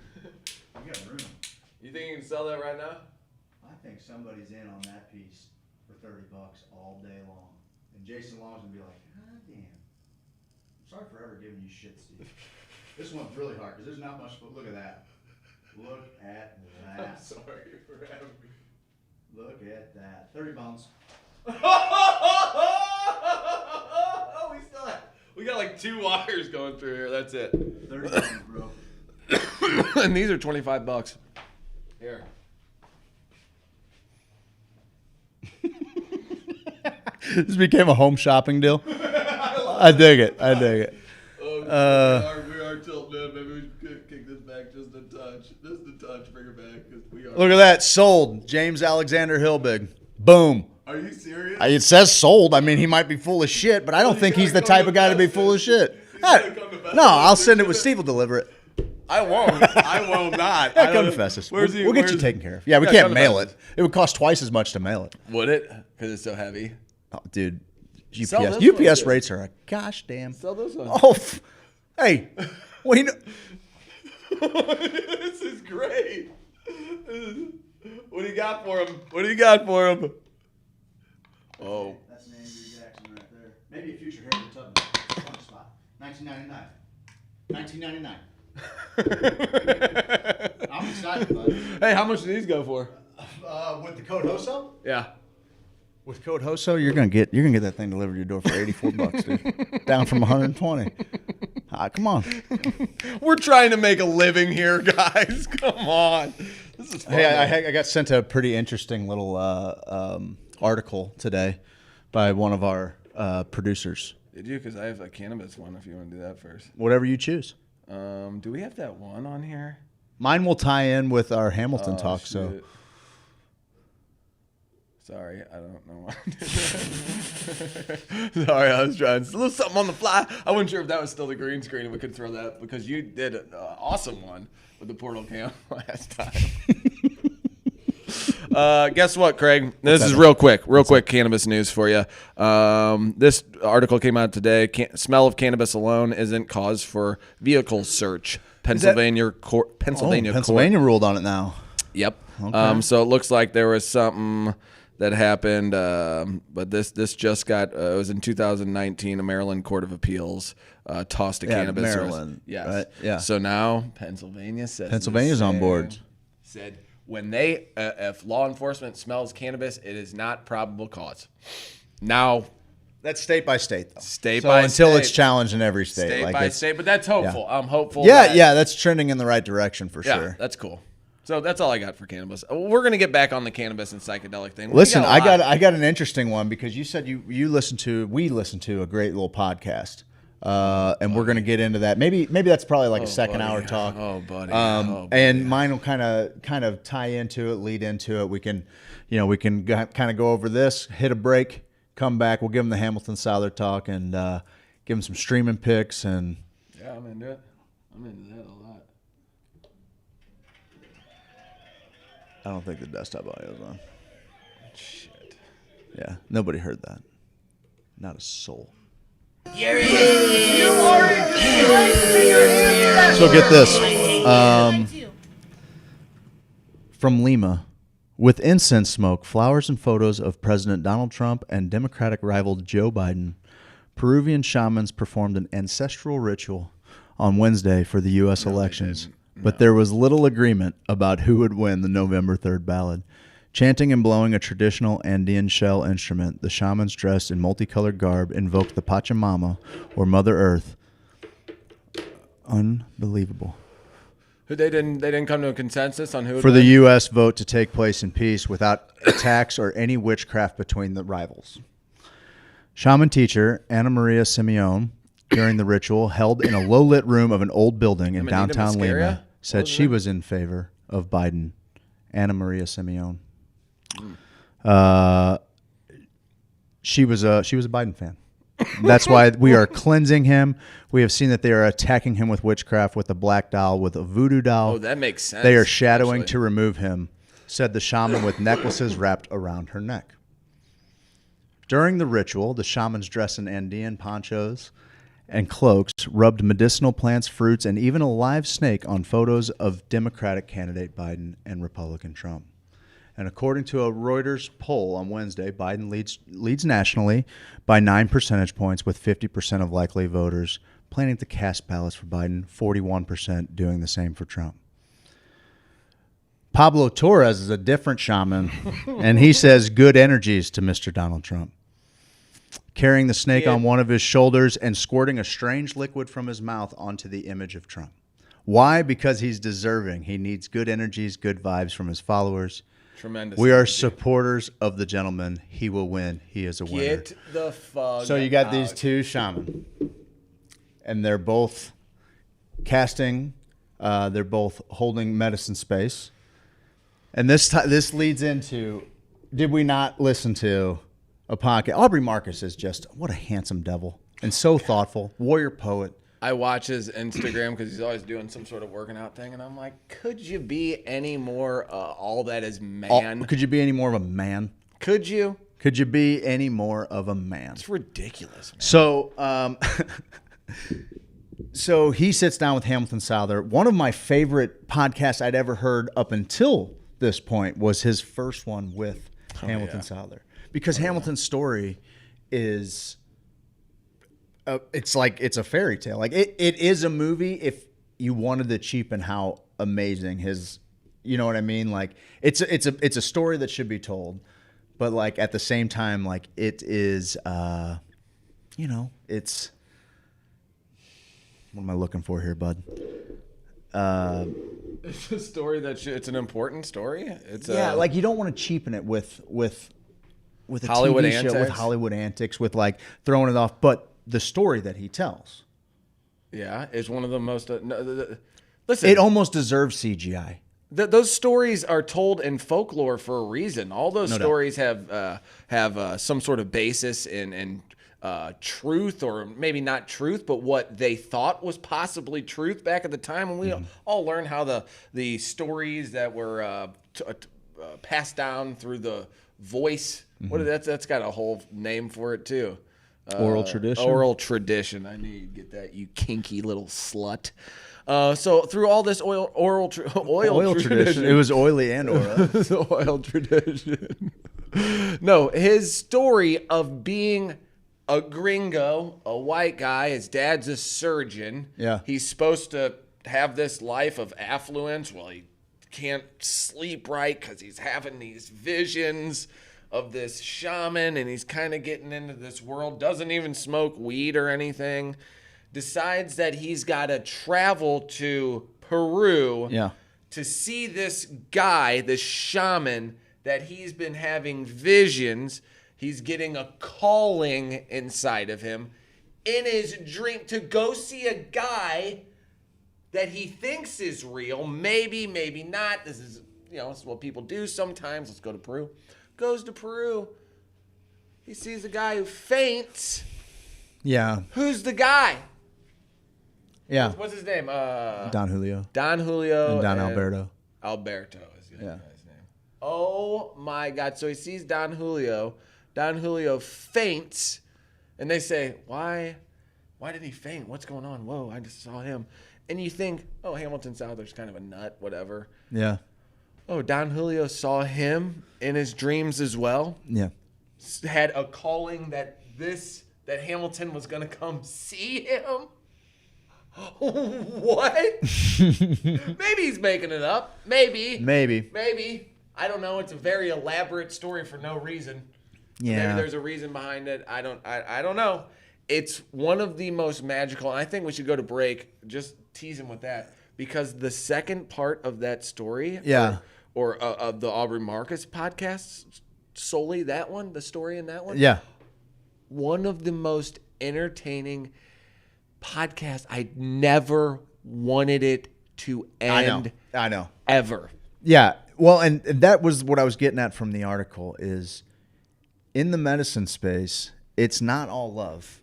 You think you can sell that right now? I think somebody's in on that piece for $30 all day long. And Jason Long's gonna be like, God damn. I'm sorry for ever giving you shit, Steve. This one's really hard because there's not much. Look at that. Look at that. I'm sorry for having me. Look at that. 30 bones. Oh, we got like 2 wires going through here. That's it. 30 bones, bro. And these are $25. Here. This became a home shopping deal. I dig it. Oh, we are tilting in. Maybe we should kick this back just a touch. Just a touch. Bring her back. We are. Look at that. Sold. James Alexander Hilbig. Boom. Are you serious? It says sold. I mean, he might be full of shit, but I don't think he's the type of guy to be full of shit. No, I'll send it with Steve will deliver it. I won't. I will not. Yeah, come to Festus. We'll get you taken care of. Yeah, we can't mail it. It would cost twice as much to mail it. Would it? Because it's so heavy. Oh, dude. UPS rates are a gosh damn. Sell this one. Oh, hey. Well, you know. This is great. What do you got for him? Oh. That's an Andrew Jackson right there. Maybe a future Harriet Tubman. Fun spot. $19.99. I'm excited, bud. Hey, how much do these go for? With the code HOSO? Yeah. With code HOSO, you're gonna get that thing delivered to your door for $84, dude. Down from 120. Come on. We're trying to make a living here, guys. Come on. This is fun. Hey, I got sent a pretty interesting little article today by one of our producers. Did you? Because I have a cannabis one if you want to do that first. Whatever you choose. Do we have that one on here? Mine will tie in with our Hamilton talk. Shit. So sorry, I don't know why. Sorry, I was trying a little something on the fly. I wasn't sure if that was still the green screen and we could throw that because you did an awesome one with the portal cam last time. Guess what, Craig? This is real quick cannabis news for you. This article came out today. Smell of cannabis alone isn't cause for vehicle search. Pennsylvania court ruled on it now. Yep. Okay. So it looks like there was something that happened, but this just got it was in 2019. A Maryland Court of Appeals tossed a cannabis. Maryland. Yes. Right? Yeah. So now Pennsylvania's on board. Said when they if law enforcement smells cannabis, it is not probable cause. Now. That's state by state, though. Until it's challenged in every state. State by state, but that's hopeful. Yeah. I'm hopeful. Yeah, that's trending in the right direction for sure. That's cool. So that's all I got for cannabis. We're gonna get back on the cannabis and psychedelic thing. Listen, I got an interesting one because you said we listened to a great little podcast, and we're gonna get into that. Maybe that's probably like a second hour talk. Oh, buddy. And mine will kind of tie into it, lead into it. We can kind of go over this, hit a break. Come back. We'll give them the Hamilton Souther talk and give them some streaming picks. And yeah, I'm into it. I'm into that a lot. I don't think the desktop audio's on. Shit. Yeah, nobody heard that. Not a soul. So get this. From Lima. With incense smoke, flowers, and photos of President Donald Trump and Democratic rival Joe Biden, Peruvian shamans performed an ancestral ritual on Wednesday for the U.S. elections. But there was little agreement about who would win the November 3rd ballot. Chanting and blowing a traditional Andean shell instrument, the shamans dressed in multicolored garb invoked the Pachamama, or Mother Earth. Unbelievable. They didn't come to a consensus on who would for the win? U.S. vote to take place in peace without attacks or any witchcraft between the rivals. Shaman teacher Ana Maria Simeone, during the ritual held in a low-lit room of an old building in downtown Lima, said she was in favor of Biden. Ana Maria Simeone. She was a Biden fan. That's why we are cleansing him. We have seen that they are attacking him with witchcraft, with a black doll, with a voodoo doll. Oh, that makes sense. They are shadowing to remove him, said the shaman with necklaces wrapped around her neck. During the ritual, the shamans dressed in Andean ponchos and cloaks, rubbed medicinal plants, fruits, and even a live snake on photos of Democratic candidate Biden and Republican Trump. And according to a Reuters poll on Wednesday, Biden leads nationally by 9 percentage points, with 50% of likely voters planning to cast ballots for Biden, 41% doing the same for Trump. Pablo Torres is a different shaman, and he says good energies to Mr. Donald Trump. Carrying the snake on one of his shoulders and squirting a strange liquid from his mouth onto the image of Trump. Why? Because he's deserving. He needs good energies, good vibes from his followers. Tremendous. We are supporters of the gentleman. He will win. He is a winner. Get the fuck So you got out. these two shaman, and they're both casting. They're both holding medicine space, and this leads into: did we not listen to a podcast? Aubrey Marcus is just what a handsome devil and so thoughtful, warrior poet. I watch his Instagram because he's always doing some sort of working out thing, and I'm like, could you be any more all that is man? Could you be any more of a man? Could you? Could you be any more of a man? It's ridiculous, man. So, so he sits down with Hamilton Souther. One of my favorite podcasts I'd ever heard up until this point was his first one with Hamilton Souther, because Hamilton's story is it's like it's a fairy tale. Like it is a movie if you wanted to cheapen how amazing his, you know what I mean? Like it's a story that should be told, but like at the same time, like it is, you know, it's, what am I looking for here, bud? It's a story it's an important story. It's like you don't want to cheapen it with a Hollywood TV show, antics. with Hollywood antics, with like throwing it off, but the story that he tells, is one of the most. Listen, it almost deserves CGI. Those stories are told in folklore for a reason. All those No doubt. stories have some sort of basis in truth, or maybe not truth, but what they thought was possibly truth back at the time. And we all learned how the stories that were passed down through the voice. That's got a whole name for it too. Oral tradition. Oral tradition. I knew you'd get that, you kinky little slut. So through all this oil tradition, It was oily and oral. the oil tradition. No, his story of being a gringo, a white guy. His dad's a surgeon. Yeah. He's supposed to have this life of affluence. Well, he can't sleep right because he's having these visions of this shaman, and he's kind of getting into this world. Doesn't even smoke weed or anything. Decides that he's got to travel to Peru to see this guy, this shaman, that he's been having visions. He's getting a calling inside of him in his dream to go see a guy that he thinks is real. Maybe, maybe not. This is what people do sometimes. Let's go to Peru. Goes to Peru. He sees a guy who faints. Yeah. Who's the guy? Yeah. What's his name? Don Julio. Don Julio. And Don Alberto. Alberto is the guy's name. Oh my God. So he sees Don Julio. Don Julio faints. And they say, why did he faint? What's going on? Whoa, I just saw him. And you think, oh, Hamilton Souther's kind of a nut, whatever. Yeah. Oh, Don Julio saw him in his dreams as well. Yeah. Had a calling that Hamilton was going to come see him. What? Maybe he's making it up. Maybe. I don't know. It's a very elaborate story for no reason. Yeah. Maybe there's a reason behind it. I don't know. It's one of the most magical. And I think we should go to break. Just teasing with that, because the second part of that story, or of the Aubrey Marcus podcast, solely that one, the story in that one, one of the most entertaining podcasts. I never wanted it to end. I know. Ever. Yeah. Well, and that was what I was getting at from the article is, in the medicine space, it's not all love.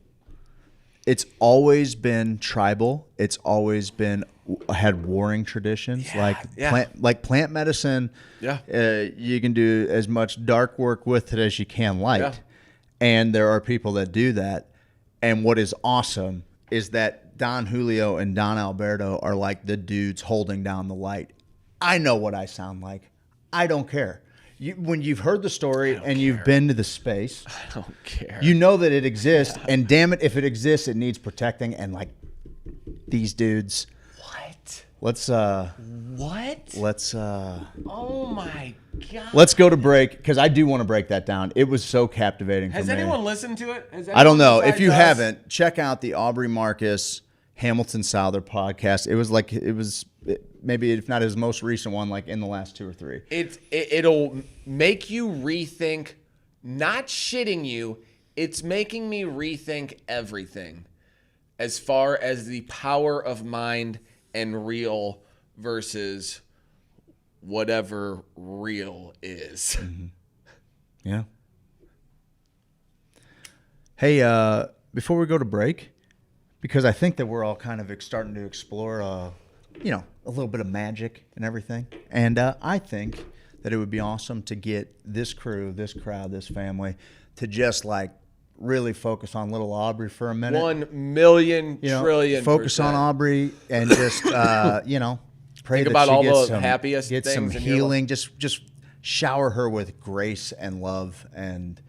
It's always been tribal. It's always been had warring traditions. Plant medicine. Yeah. You can do as much dark work with it as you can light. Yeah. And there are people that do that. And what is awesome is that Don Julio and Don Alberto are like the dudes holding down the light. I know what I sound like. I don't care. When you've heard the story and you've been to the space, I don't care. You know that it exists, and damn it, if it exists, it needs protecting. And like these dudes, what? Let's oh my God. Let's go to break, because I do want to break that down. It was so captivating. Has for me. anyone listened to it? I don't know. If you haven't, check out the Aubrey Marcus Hamilton Souther podcast. It was maybe, if not his most recent one, like in the last 2 or 3. It'll make you rethink, not shitting you, it's making me rethink everything as far as the power of mind and real versus whatever real is. Mm-hmm. Yeah. Hey, before we go to break, because I think that we're all kind of starting to explore a little bit of magic and everything. And I think that it would be awesome to get this crew, this crowd, this family to just like really focus on little Aubrey for a minute. 1 million trillion. Focus on Aubrey and just, pray think that about she all gets the happiest get things some in your healing. Just shower her with grace and love and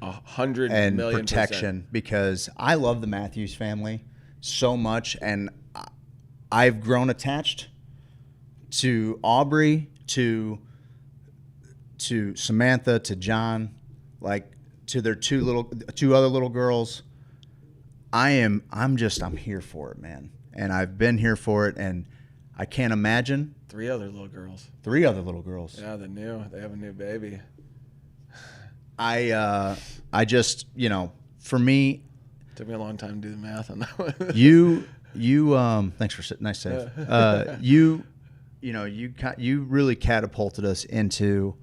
100 and million protection because I love the Matthews family so much, and I've grown attached to Aubrey, to Samantha, to John, like to their two other little girls. I'm here for it, man, and I've been here for it, and I can't imagine. 3 other little girls. 3 other little girls. Yeah, they have a new baby. I just, for me, Took me a long time to do the math on that one. you thanks for nice save. You really catapulted us into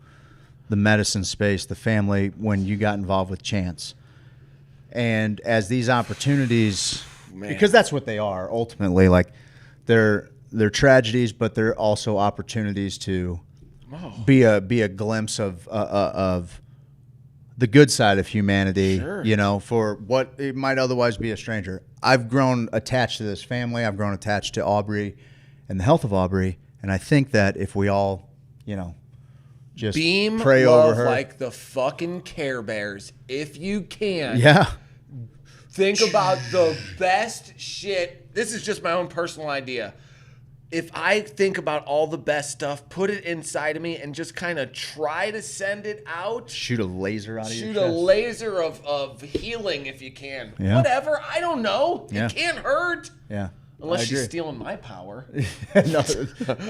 the medicine space, the family, when you got involved with Chance. And as these opportunities, because that's what they are ultimately, like they're tragedies, but they're also opportunities to be a glimpse of the good side of humanity, for what it might otherwise be a stranger. I've grown attached to this family. I've grown attached to Aubrey and the health of Aubrey. And I think that if we all, just beam pray love over her. like the fucking Care Bears, if you can. Yeah. Think about the best shit. This is just my own personal idea. If I think about all the best stuff, put it inside of me and just kind of try to send it out. Shoot a laser out of your chest. Shoot a laser of healing if you can. Yeah. Whatever. I don't know. Yeah. It can't hurt. Yeah. Unless she's stealing my power. No,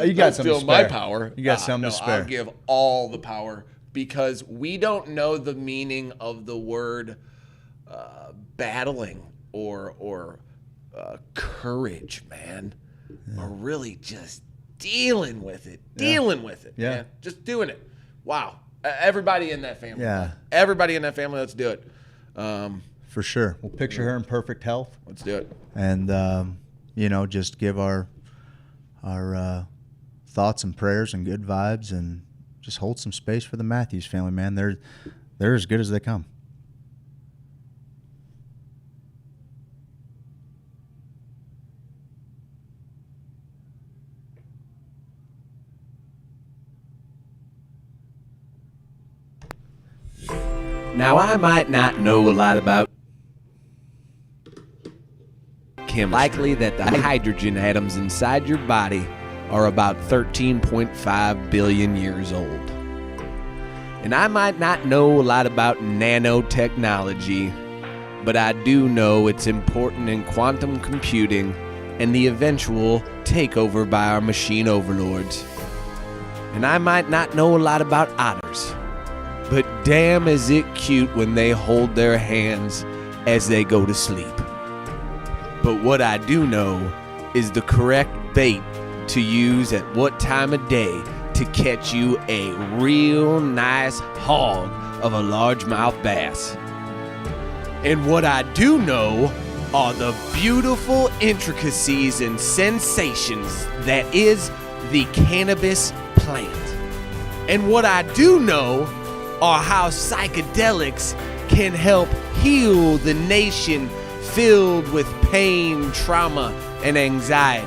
you got some to steal spare. my power. You got some to spare. I'll give all the power because we don't know the meaning of the word battling or courage, man. Or really just dealing with it. Yeah. Man. Just doing it. Wow. Everybody in that family. Yeah. Everybody in that family, let's do it. For sure. We'll picture her in perfect health. Let's do it. And, just give our thoughts and prayers and good vibes and just hold some space for the Matthews family, man. They're as good as they come. Now, I might not know a lot about chemistry. Likely that the hydrogen atoms inside your body are about 13.5 billion years old. And I might not know a lot about nanotechnology, but I do know it's important in quantum computing and the eventual takeover by our machine overlords. And I might not know a lot about otters, but damn is it cute when they hold their hands as they go to sleep. But what I do know is the correct bait to use at what time of day to catch you a real nice hog of a largemouth bass. And what I do know are the beautiful intricacies and sensations that is the cannabis plant. And what I do know are how psychedelics can help heal the nation filled with pain, trauma, and anxiety.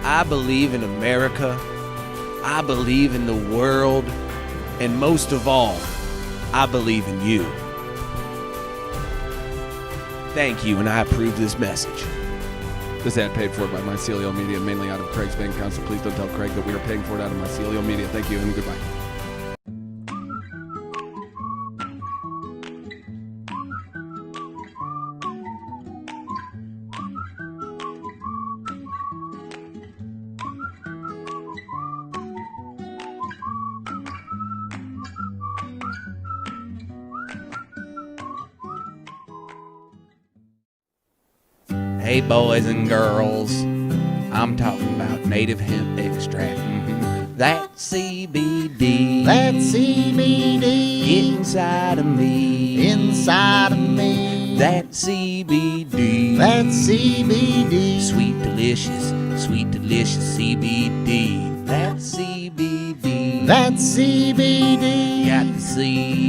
I believe in America. I believe in the world. And most of all, I believe in you. Thank you, and I approve this message. This ad paid for by Mycelial Media, mainly out of Craig's bank account, so please don't tell Craig that we are paying for it out of Mycelial Media. Thank you, and goodbye. Hey boys and girls, I'm talking about native hemp extract. That CBD. That CBD. Inside of me. Inside of me. That CBD. That CBD. Sweet delicious CBD. That CBD. That CBD. Got the CBD.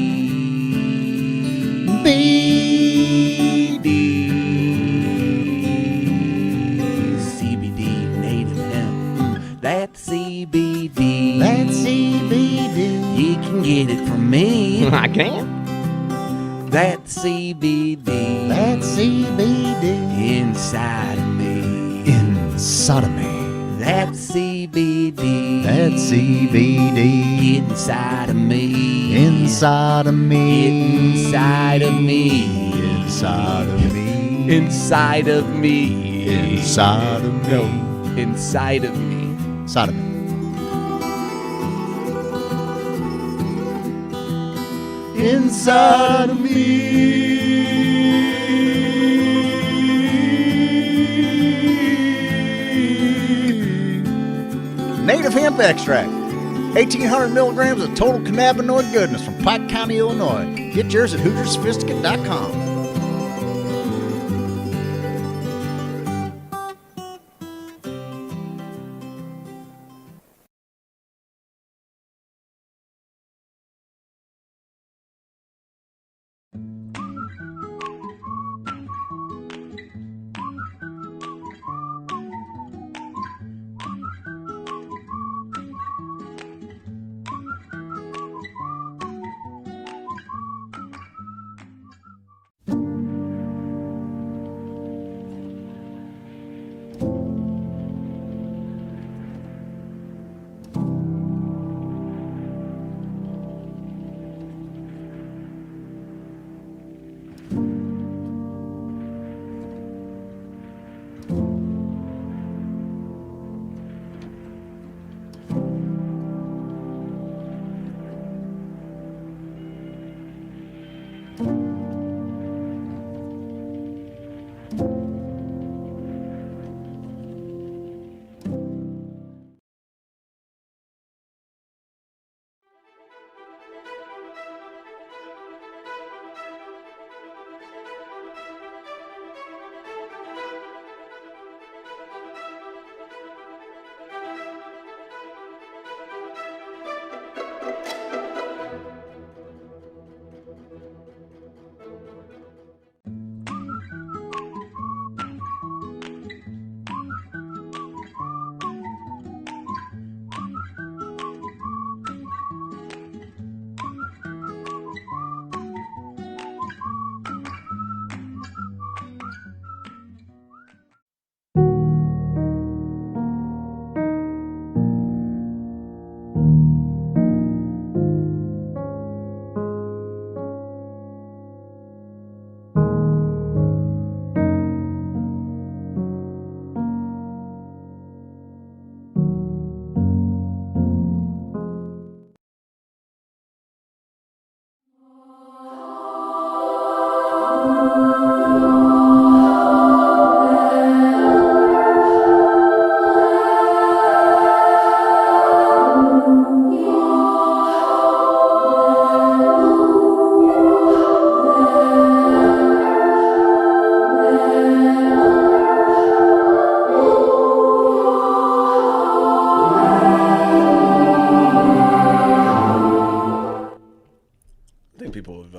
That CBD. That CBD. You can get it from me. I can? CBD. That's CBD. Inside of me. Inside of me. That's CBD. That's CBD. Inside of me. Inside of me. Inside of me. Inside of me. Inside of me. Inside of me. No. Inside of me. Inside of me. Inside of me. Native hemp extract. 1,800 milligrams of total cannabinoid goodness from Pike County, Illinois. Get yours at HoosierSophisticate.com.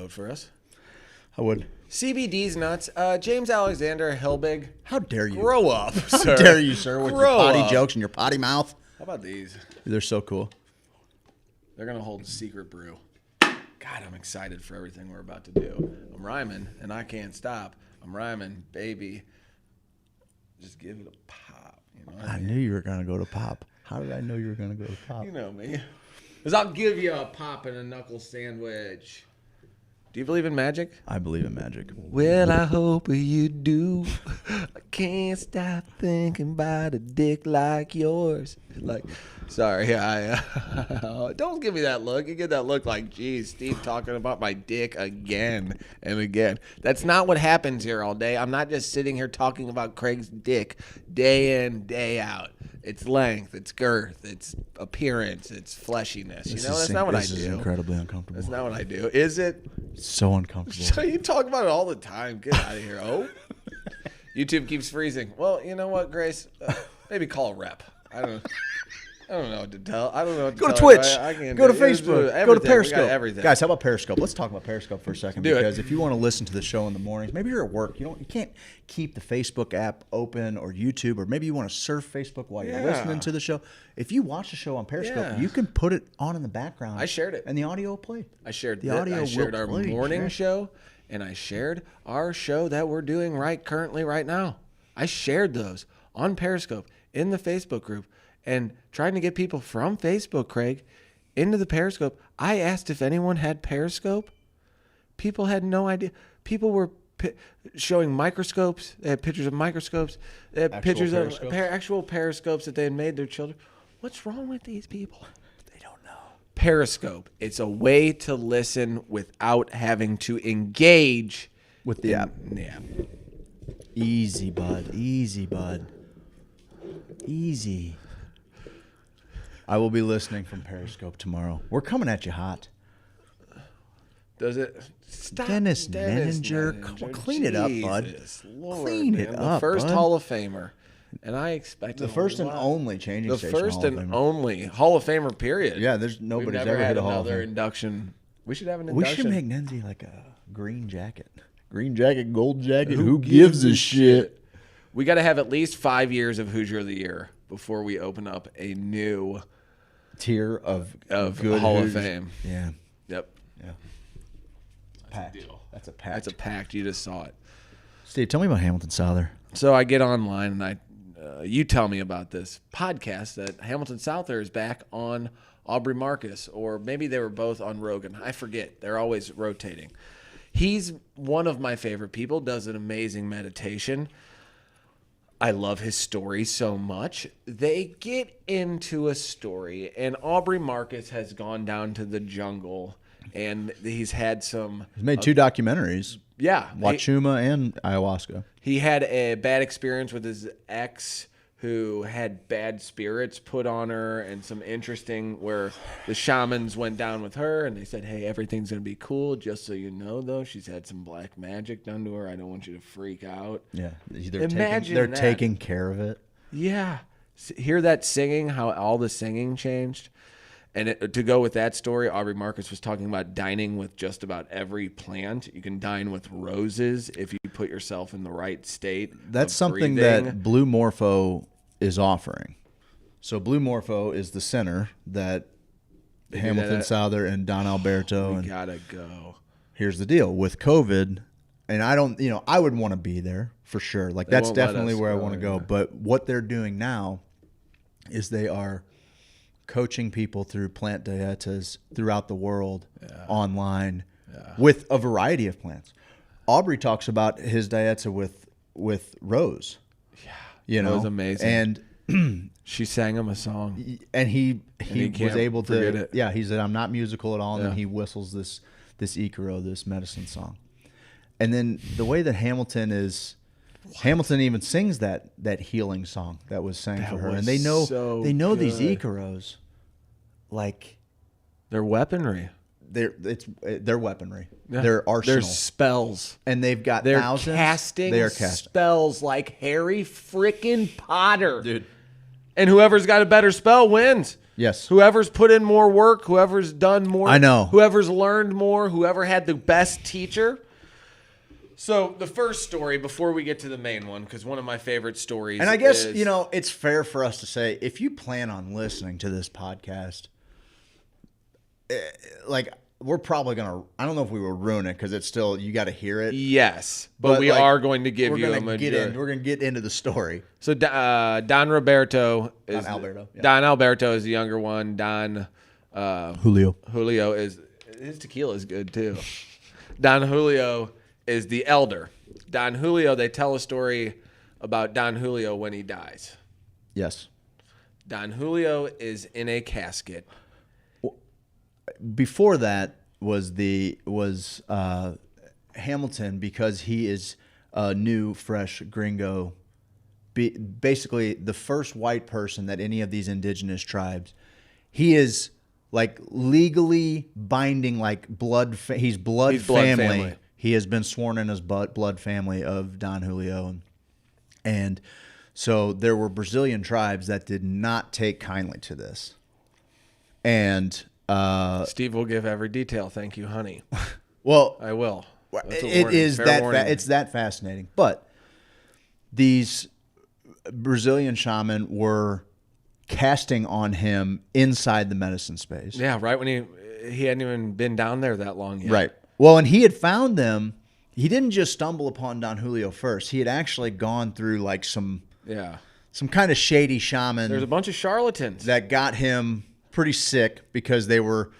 For us. I would. CBD's nuts. James Alexander Helbig. How dare you? Grow up, How sir. dare you, sir, with Grow your potty up. jokes and your potty mouth. How about these? They're so cool. They're going to hold secret brew. God, I'm excited for everything we're about to do. I'm rhyming, and I can't stop. I'm rhyming, baby. Just give it a pop. You know what I mean? knew you were going to go to pop. How did I know you were going to go to pop? You know me. Because I'll give you a pop and a knuckle sandwich. Do you believe in magic? I believe in magic. Well, I hope you do. I can't stop thinking about a dick like yours. Like, sorry, don't give me that look. You get that look like, geez, Steve talking about my dick again and again. That's not what happens here all day. I'm not just sitting here talking about Craig's dick day in, day out. It's length, it's girth, it's appearance, it's fleshiness. That's not what I do. This is incredibly uncomfortable. That's not what I do. Is it? So uncomfortable. So you talk about it all the time. Get out of here. Oh, YouTube keeps freezing. Well, you know what, Grace? Maybe call a rep. I don't know what to tell. I don't know what to Go to tell Twitch. I can't Go to do- Facebook. everything. Go to We got Periscope. everything. Guys, how about Periscope? Let's talk about Periscope for a second. Do it. Because if you want to listen to the show in the mornings, maybe you're at work. You can't keep the Facebook app open or YouTube, or maybe you want to surf Facebook while you're listening to the show. If you watch the show on Periscope, you can put it on in the background. I shared it. And the audio will play. I shared the audio. I shared will our play, morning Jack. show and I shared our show that we're doing currently right now. I shared those on Periscope in the Facebook group and trying to get people from Facebook, Craig, into the Periscope. I asked if anyone had Periscope. People had no idea. People were showing microscopes. They had pictures of microscopes. They had pictures of actual periscopes that they had made their children. What's wrong with these people? They don't know. Periscope. It's a way to listen without having to engage with the app. Yeah. Easy, bud. Easy, bud. Easy. I will be listening from Periscope tomorrow. We're coming at you hot. Does it? Stop. Dennis Nenninger. Come on, clean it up, bud. Lord, clean it up, the first bud. Hall of Famer. And I expect the first and only changing the station first Hall of and Famer. only Hall of Famer, period. Yeah, there's nobody's We've never ever had hit a Hall of another Fame. induction. We should have an We induction. should make Nenzi like a green jacket. Green jacket, gold jacket. Who gives a shit? We got to have at least 5 years of Hoosier of the Year before we open up a new tier of good Hall Hoosiers. of Fame. Yeah. Yep. Yeah. Pact. That's a pact. That's a pact. You just saw it. Steve, tell me about Hamilton Souther. So I get online and you tell me about this podcast that Hamilton Souther is back on Aubrey Marcus, or maybe they were both on Rogan. I forget. They're always rotating. He's one of my favorite people, does an amazing meditation. I love his story so much. They get into a story, and Aubrey Marcus has gone down to the jungle, and he's had some... He's made 2 documentaries. Yeah. Wachuma and Ayahuasca. He had a bad experience with his ex who had bad spirits put on her, and some interesting where the shamans went down with her and they said, hey, everything's going to be cool. Just so you know, though, she's had some black magic done to her. I don't want you to freak out. Yeah. They're taking care of it. Yeah. Hear that singing, how all the singing changed. And to go with that story, Aubrey Marcus was talking about dining with just about every plant. You can dine with roses if you put yourself in the right state. That's of something breathing. that Blue Morpho is offering. So Blue Morpho is the center that Hamilton Souther and Don Alberto. We gotta go. Here's the deal with COVID, and I don't, I would want to be there for sure. Like that's definitely where I want to go. But what they're doing now is they are coaching people through plant dietas throughout the world online with a variety of plants. Aubrey talks about his dieta with rose. Yeah, that was amazing. And she sang him a song, and he was able to. It. Yeah, he said, "I'm not musical at all," and then he whistles this Icaro, this medicine song. And then the way that Hamilton even sings that healing song that was sang for her, and they know these Icaros, like they're weaponry. They're weaponry. Yeah. They're arsenal. They're spells. And they've got They're thousands. casting spells like Harry frickin' Potter. Dude. And whoever's got a better spell wins. Yes. Whoever's put in more work, whoever's done more. I know. Whoever's learned more, whoever had the best teacher. So the first story, before we get to the main one, because one of my favorite stories And I guess, it's fair for us to say, if you plan on listening to this podcast, we're probably going to, I don't know if we will ruin it because it's still, you got to hear it. Yes, but we are going to give you a majority. We're going to get into the story. So Don Alberto is the younger one. Don Julio is, his tequila is good too. Don Julio is the elder. Don Julio, they tell a story about Don Julio when he dies. Yes. Don Julio is in a casket. Before that was Hamilton, because he is a new, fresh gringo, basically the first white person that any of these indigenous tribes. He is like legally binding, like he's blood family. He has been sworn in as blood family of Don Julio, and so there were Brazilian tribes that did not take kindly to this, and. Steve will give every detail. Thank you, honey. Well, I will. It's that fascinating. But these Brazilian shaman were casting on him inside the medicine space. Yeah, right when he hadn't even been down there that long yet. Right. Well, and he had found them he didn't just stumble upon Don Julio first. He had actually gone through like some kind of shady shaman. There's a bunch of charlatans that got him pretty sick because they were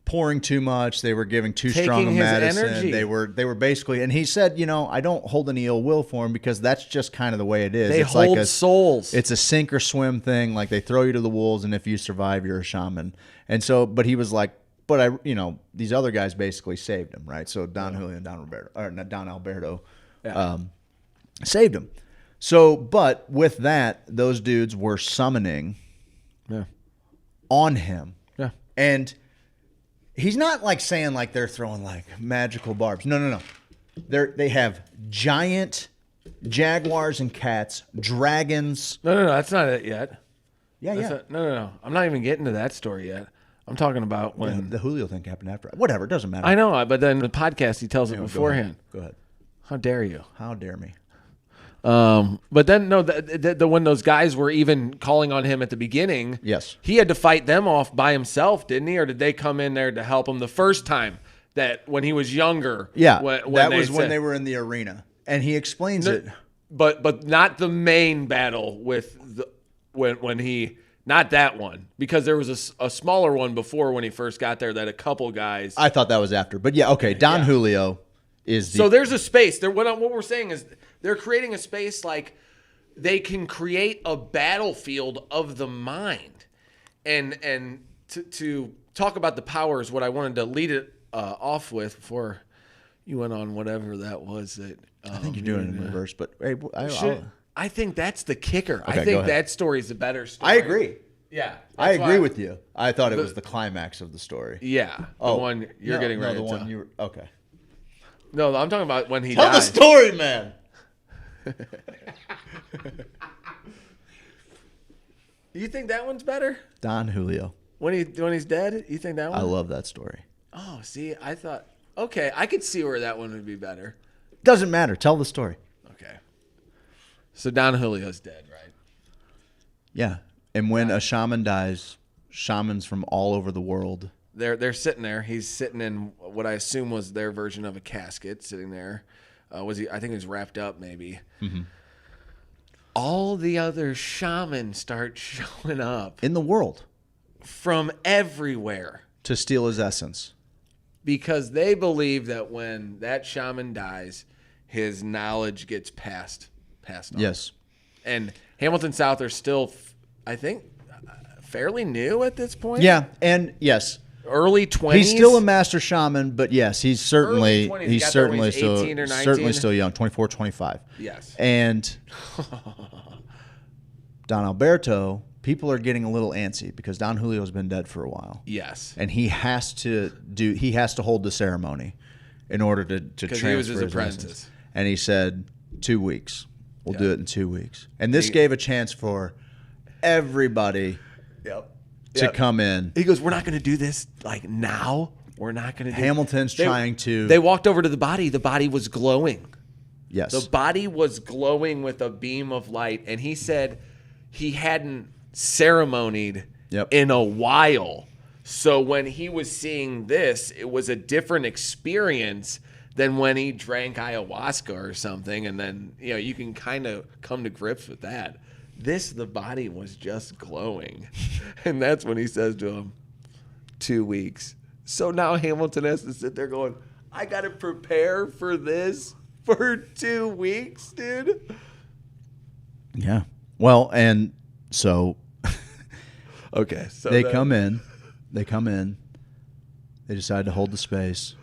pouring too much. They were giving too strong a medicine. Energy. They were basically, and he said, I don't hold any ill will for him because that's just kind of the way it is. They it's hold like souls. It's a sink or swim thing. Like they throw you to the wolves, and if you survive, you're a shaman. And so, but he was like, but these other guys basically saved him, right? So Don Julio and Don Alberto saved him. So, but with that, those dudes were summoning on him. Yeah. And he's not like saying like they're throwing like magical barbs. No. They have giant jaguars and cats, dragons. No, that's not it yet. Yeah. No. I'm not even getting to that story yet. I'm talking about when the Julio thing happened after. Whatever, it doesn't matter. I know, but then the podcast he tells it beforehand. Go ahead. How dare you? How dare me? But then when those guys were even calling on him at the beginning, yes, he had to fight them off by himself, didn't he? Or did they come in there to help him the first time that when he was younger? Yeah, when they were in the arena, and he explains it. But not the main battle with when he. Not that one, because there was a smaller one before when he first got there that a couple guys. I thought that was after, but yeah, okay. Don Julio is so there's a space there. What we're saying is they're creating a space like they can create a battlefield of the mind, and to talk about the powers. What I wanted to lead it off with before you went on whatever that was that I think you're doing it in reverse, but hey, I think that's the kicker. Okay, I think that story's the better story. I agree. Yeah. I agree with you. I thought it was the climax of the story. Yeah. The one you're getting ready to tell. Okay. No, I'm talking about when he died. Tell the story, man. You think that one's better? Don Julio. When he's dead, you think that one? I love that story. Oh, see, I thought, okay, I could see where that one would be better. Doesn't matter. Tell the story. Okay. So Don Julio's dead, right? Yeah. And when a shaman dies, shamans from all over the world. They're sitting there. He's sitting in what I assume was their version of a casket, sitting there. I think he was wrapped up, maybe. Mm-hmm. All the other shamans start showing up in the world from everywhere to steal his essence, because they believe that when that shaman dies, his knowledge gets passed on. Yes. And Hamilton South are still, I think, fairly new at this point. Yeah, and yes, early 20s. He's still a master shaman, but yes, he's certainly certainly still young, 24, 25. Yes. And Don Alberto, people are getting a little antsy because Don Julio's been dead for a while. Yes. And he has to hold the ceremony in order to transfer he was his apprentice. Essence. And he said 2 weeks. We'll do it in 2 weeks. And this gave a chance for everybody to come in. He goes, we're not going to do this like now. We're not going to do Hamilton's trying to. They walked over to the body. The body was glowing. Yes. The body was glowing with a beam of light. And he said he hadn't ceremonied in a while. So when he was seeing this, it was a different experience than when he drank ayahuasca or something. And then, you can kind of come to grips with that. The body was just glowing. And that's when he says to him, 2 weeks. So now Hamilton has to sit there going, I got to prepare for this for 2 weeks, dude. Yeah. Well, and so. Okay. So they come in. They decide to hold the space.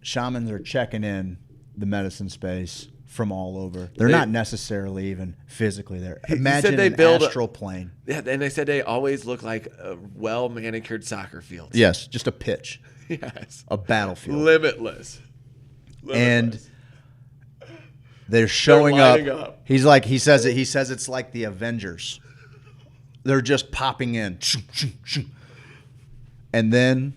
Shamans are checking in the medicine space from all over. They're not necessarily even physically there. Imagine an astral plane. Yeah, and they said they always look like well-manicured soccer fields. Yes, just a pitch. Yes. A battlefield. Limitless. And they're showing up. He says it's like the Avengers. They're just popping in. And then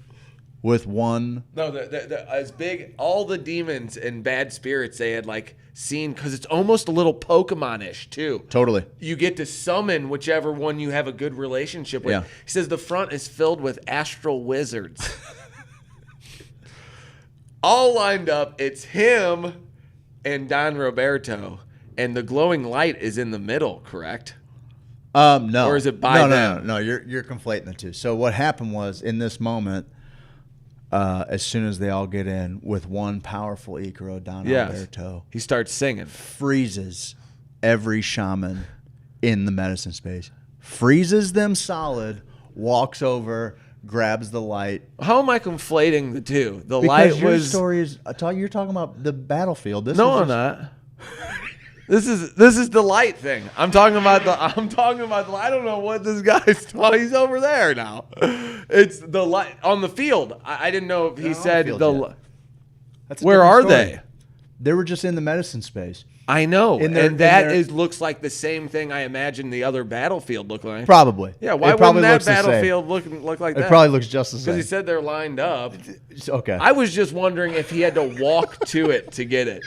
with one. No, as big, all the demons and bad spirits they had seen, because it's almost a little Pokemon-ish too. Totally. You get to summon whichever one you have a good relationship with. Yeah. He says the front is filled with astral wizards. all lined up. It's him and Don Roberto, and the glowing light is in the middle, correct? No. Or is it by them? No. You're conflating the two. So what happened was in this moment, as soon as they all get in with one powerful Icaro, Don Alberto, he starts singing, freezes every shaman in the medicine space, freezes them solid, walks over, grabs the light. How am I conflating the two? The Because light your was. story is you're talking about the battlefield. This No, is I'm not. This is the light thing. I'm talking about the. I don't know what this guy's talking. He's over there now. It's the light on the field. I didn't know if he said the. That's a where different are story. they? They were just in the medicine space. I know, And looks like the same thing I imagine the other battlefield looked like. Probably. Yeah. Why It probably wouldn't that looks the same. battlefield look like that? It probably looks just the same. Because he said they're lined up. Okay. I was just wondering if he had to walk to it to get it,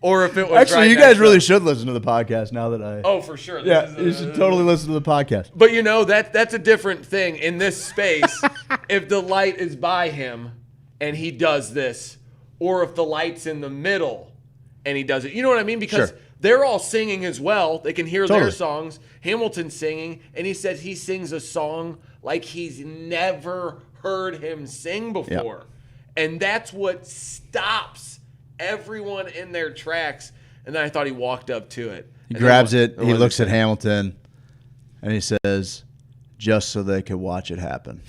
or if it was. Actually, right you next guys to really him. should listen to the podcast now that I. Oh, for sure. You should totally listen to the podcast. But you know that's a different thing in this space. If the light is by him and he does this, or if the light's in the middle and he does it, you know what I mean? Because they're all singing as well. They can hear their songs. Hamilton's singing, and he says he sings a song like he's never heard him sing before, and that's what stops everyone in their tracks. And then I thought he walked up to it. He grabs it. He looks at Hamilton, and he says, "Just so they could watch it happen,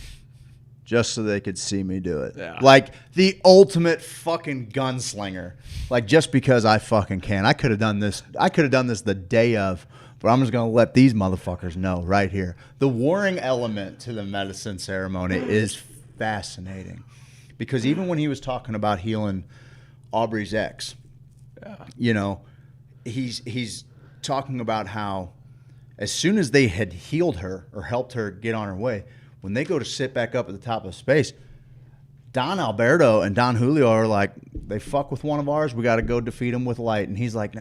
just so they could see me do it." Yeah. Like the ultimate fucking gunslinger. Like just because I fucking can, I could have done this. I could have done this the day of, but I'm just gonna let these motherfuckers know right here. The warring element to the medicine ceremony is fascinating, because even when he was talking about healing Aubrey's ex, you know, he's talking about how as soon as they had healed her or helped her get on her way, when they go to sit back up at the top of space, Don Alberto and Don Julio are like, they fuck with one of ours, we got to go defeat them with light. And he's like,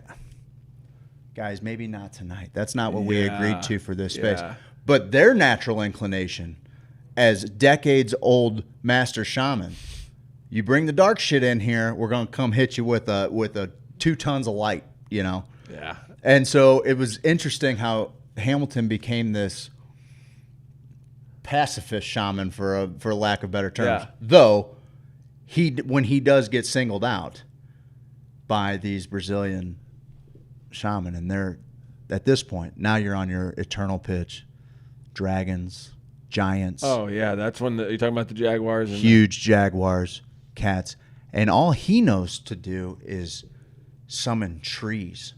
guys, maybe not tonight. That's not what we agreed to for this space. But their natural inclination as decades-old master shaman, you bring the dark shit in here, we're going to come hit you with a 2 tons of light, you know? Yeah. And so it was interesting how Hamilton became this pacifist shaman, for lack of better terms. Yeah. Though when he does get singled out by these Brazilian shaman, and they're at this point, now you're on your eternal pitch. Dragons, giants. Oh yeah, that's when you're talking about the jaguars. And huge jaguars, cats, and all he knows to do is summon trees,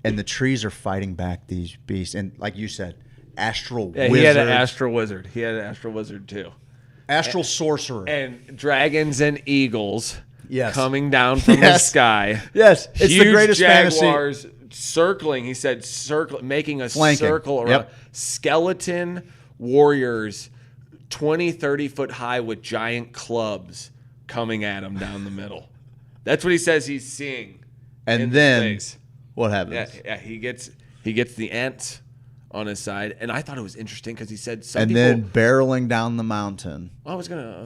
and the trees are fighting back these beasts. And like you said, astral wizard. He had an astral wizard. He had an astral wizard too. Astral sorcerer. And dragons and eagles coming down from Yes. the sky. Yes. It's Huge the greatest jaguars fantasy. circling. He said making a Flanking. circle around. Yep. Skeleton warriors 20, 30 foot high with giant clubs coming at him down the middle. That's what he says he's seeing. And then what happens? Yeah, he gets the ants on his side, and I thought it was interesting because he said some and people. then barreling down the mountain. I was gonna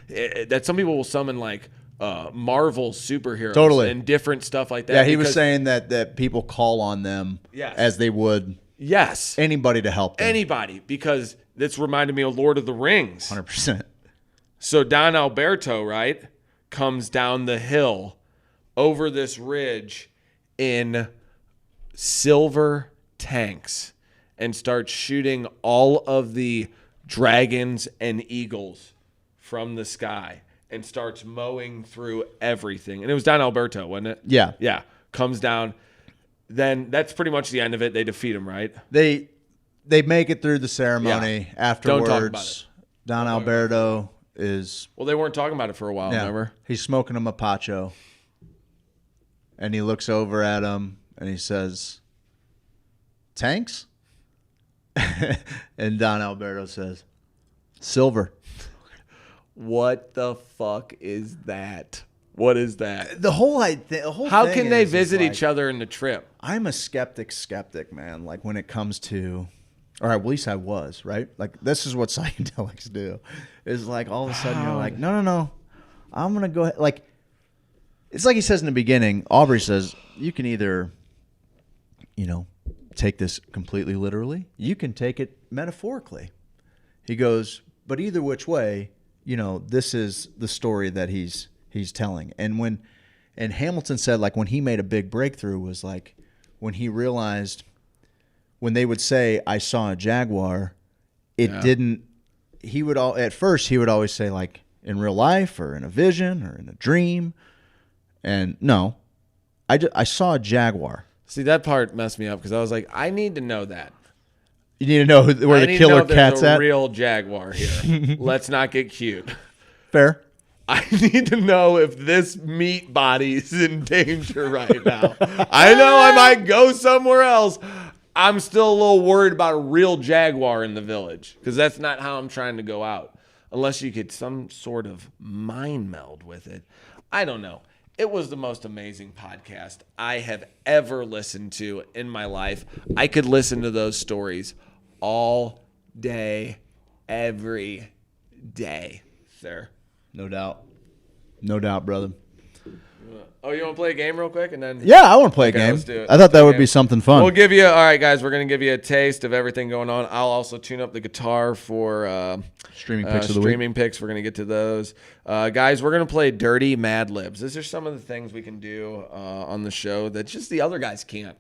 that some people will summon like Marvel superheroes, Totally. and different stuff like that. Yeah, he was saying that people call on them Yes. as they would anybody to help them. Anybody, because this reminded me of Lord of the Rings. 100%. So Don Alberto, right, comes down the hill over this ridge in silver tanks and starts shooting all of the dragons and eagles from the sky and starts mowing through everything. And it was Don Alberto, wasn't it? Yeah. Yeah. Comes down. Then that's pretty much the end of it. They defeat him, right? They make it through the ceremony. Yeah. Afterwards. Don't talk about it. Don Alberto is... Well, they weren't talking about it for a while, remember? He's smoking a mapacho. And he looks over at him and he says, "Tanks?" And Don Alberto says, "Silver." What the fuck is that? What is that? The whole How thing can they is visit like, each other in the trip? I'm a skeptic, man. Like when it comes to, all right, well, at least I was, right? Like this is what psychedelics do. Is like all of a sudden you're like, no. I'm going to go ahead. Like It's like he says in the beginning. Aubrey says, you can either, take this completely literally. You can take it metaphorically. He goes, but either which way, this is the story that he's telling. And Hamilton said, like, when he made a big breakthrough was like when he realized when they would say, I saw a jaguar, didn't, at first he would always say, like, in real life or in a vision or in a dream. And no, I saw a jaguar. See, that part messed me up because I was like, I need to know that. You need to know where the killer cat's at? There's a real jaguar here. Let's not get cute. Fair. I need to know if this meat body is in danger right now. I know I might go somewhere else. I'm still a little worried about a real jaguar in the village because that's not how I'm trying to go out. Unless you get some sort of mind meld with it. I don't know. It was the most amazing podcast I have ever listened to in my life. I could listen to those stories all day, every day, sir. No doubt. No doubt, brother. Oh, you want to play a game real quick? And then Yeah, I want to play a game. Let's do it. I thought that would be something fun. We'll give you, all right, guys, we're going to give you a taste of everything going on. I'll also tune up the guitar for streaming picks of the week. Streaming picks. We're going to get to those. Guys, we're going to play Dirty Mad Libs. These are some of the things we can do on the show that just the other guys can't.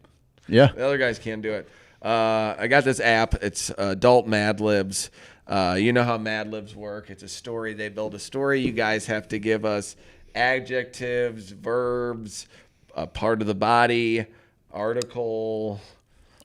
Yeah. The other guys can't do it. I got this app. It's Adult Mad Libs. You know how Mad Libs work. It's a story. They build a story. You guys have to give us adjectives, verbs, a part of the body, article.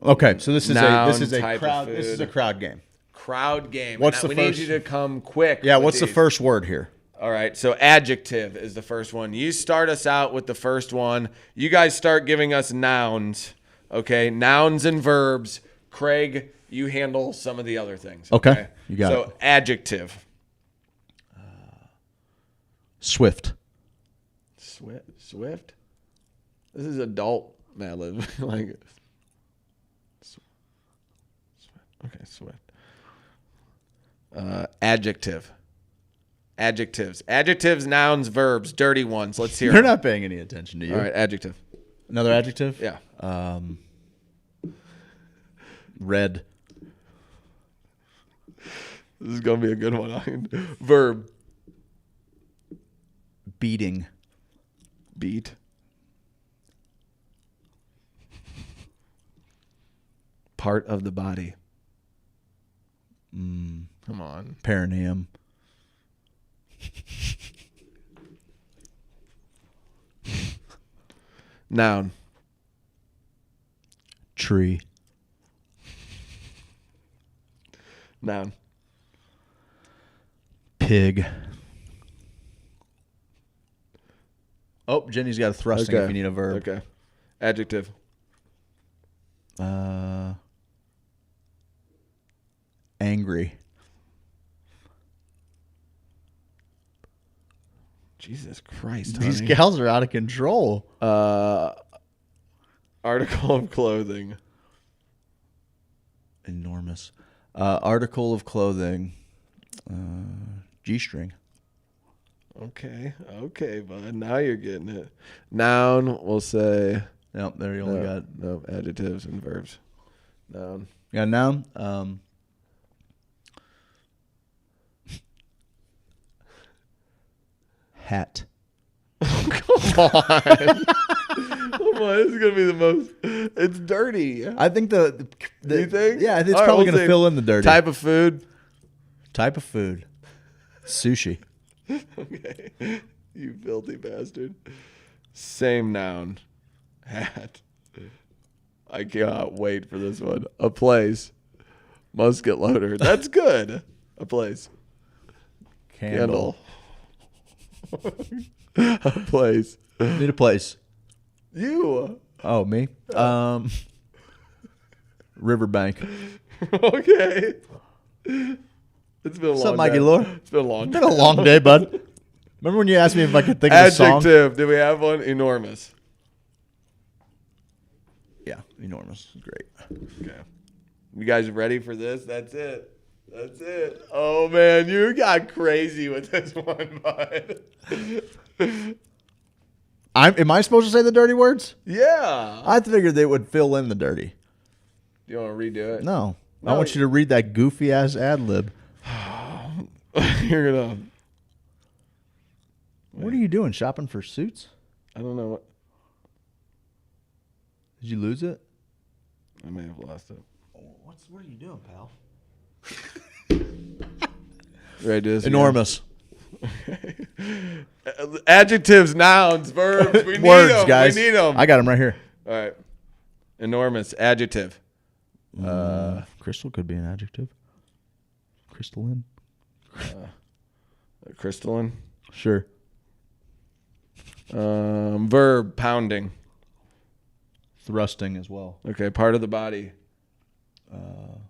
Okay, so this is noun, a type crowd. of food. This is a crowd game. Crowd game. What's And the we first? need you to come quick. Yeah. with What's the these. first word here? All right, so adjective is the first one. You start us out with the first one. You guys start giving us nouns, okay? Nouns and verbs. Craig, you handle some of the other things. Okay, you got it. So adjective. Swift. Swift? This is adult Mad Lib. Like, okay, swift. Adjective. Adjectives, nouns, verbs, dirty ones. Let's hear They're them. not paying any attention to you. All right, adjective. Another adjective? Yeah. Red. This is going to be a good one. Verb. Beating. Beat. Part of the body. Come on. Perineum. Noun. Tree. Noun. Pig. Oh, Jenny's got a thrusting if you need a verb. Okay. Adjective. Angry. Jesus Christ, These honey. gals are out of control. Article of clothing. Enormous. Article of clothing. G-string. Okay, bud. Now you're getting it. Noun, we'll say. Nope, there you only got. No, adjectives and verbs. Noun. You got a noun? Hat. Come on. Come on, this is going to be the most. It's dirty. I think the you think? Yeah, it's All right, probably we'll going to say fill in the dirty. Type of food. Type of food. Sushi. Okay. You filthy bastard. Same noun. Hat. I cannot wait for this one. A place. Musket loader. That's good. A place. Candle. A place. Need a place. You. Oh, me? Riverbank. Okay. It's been a What's long up, Mikey day. Lore? It's been a long It's been a long day, bud. Remember when you asked me if I could think of a song? Adjective. Do we have one? Enormous. Yeah, enormous. Great. Okay. You guys ready for this? That's it. That's it. Oh, man. You got crazy with this one, bud. Am I supposed to say the dirty words? Yeah. I figured they would fill in the dirty. You want to redo it? No. I want you to read that goofy ass ad lib. You're gonna. What are you doing? Shopping for suits? I don't know what. Did you lose it? I may have lost it. What are you doing, pal? Ready to do this Enormous. Adjectives, nouns, verbs. We need Words, them. guys. We need them. I got them right here. All right. Enormous. Adjective. Crystal could be an adjective. Crystalline. Crystalline. Sure. Verb. Pounding. Thrusting as well. Okay. Part of the body.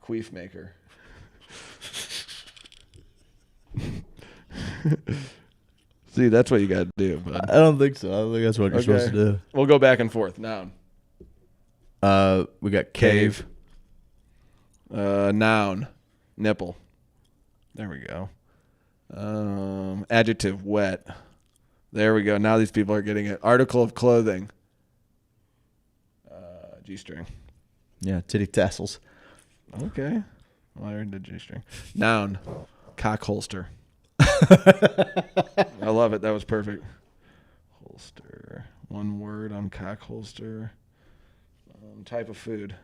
Queef maker. See, that's what you got to do, bud. I don't think so. I don't think that's what you're supposed to do. We'll go back and forth. Noun. We got cave. Noun. Nipple. There we go. Adjective. Wet. There we go. Now these people are getting it. Article of clothing. G-string. Yeah, titty tassels. Okay. Well, I already did G-string. Noun. Cock holster. I love it. That was perfect. Holster. One word on cock holster. Type of food.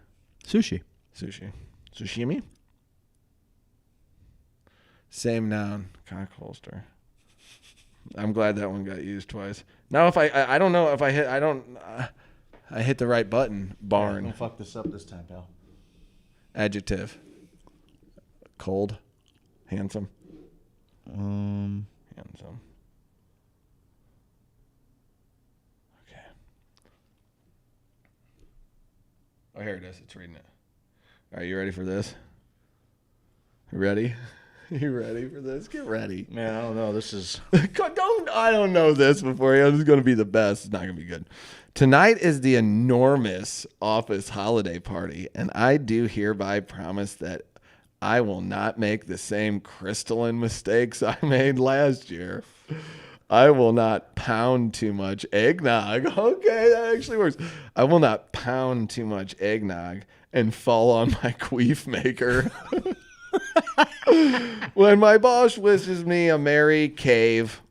Sushi. Sushimi. Same noun. Cock holster. I'm glad that one got used twice. Now, if I don't know if I hit. I hit the right button. Barn. Don't fuck this up this time, pal. Adjective. Cold. Handsome. Handsome. Okay. Oh, here it is. It's reading it. All right, you ready for this? You ready? You ready for this? Get ready. Man, I don't know. This is... I don't know this before. This is going to be the best. It's not going to be good. Tonight is the enormous office holiday party, and I do hereby promise that I will not make the same crystalline mistakes I made last year. I will not pound too much eggnog. Okay, that actually works. I will not pound too much eggnog and fall on my queef maker. When my boss wishes me a merry cave,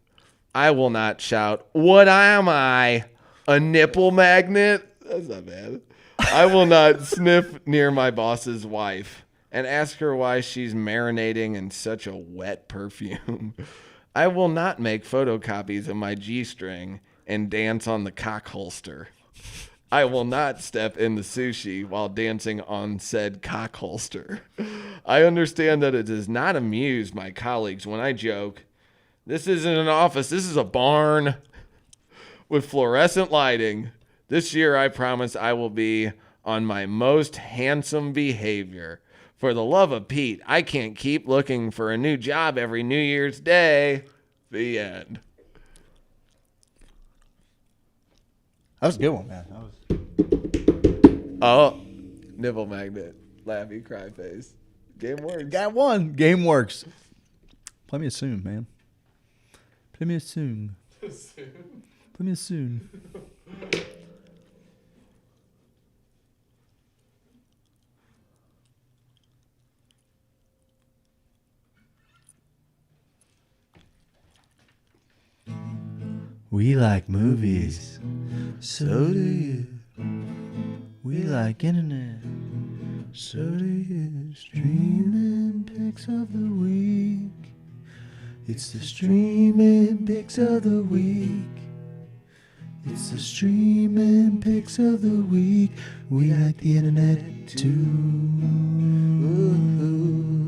I will not shout, "What am I? A nipple magnet?" That's not bad. I will not sniff near my boss's wife and ask her why she's marinating in such a wet perfume. I will not make photocopies of my G-string and dance on the cock holster. I will not step in the sushi while dancing on said cock holster. I understand that it does not amuse my colleagues when I joke, "This isn't an office, this is a barn with fluorescent lighting. This year I promise I will be on my most handsome behavior. For the love of Pete, I can't keep looking for a new job every New Year's Day." The end. That was a good one, man. Oh, nipple magnet, laughy cry face. Game works. Got one. Game works. Play me a soon, man. Play me a soon. Play me a soon. We like movies, so do you. We like internet, so do you. Streaming picks of the week. It's the streaming picks of the week. It's the streaming picks of the week. We like the internet too.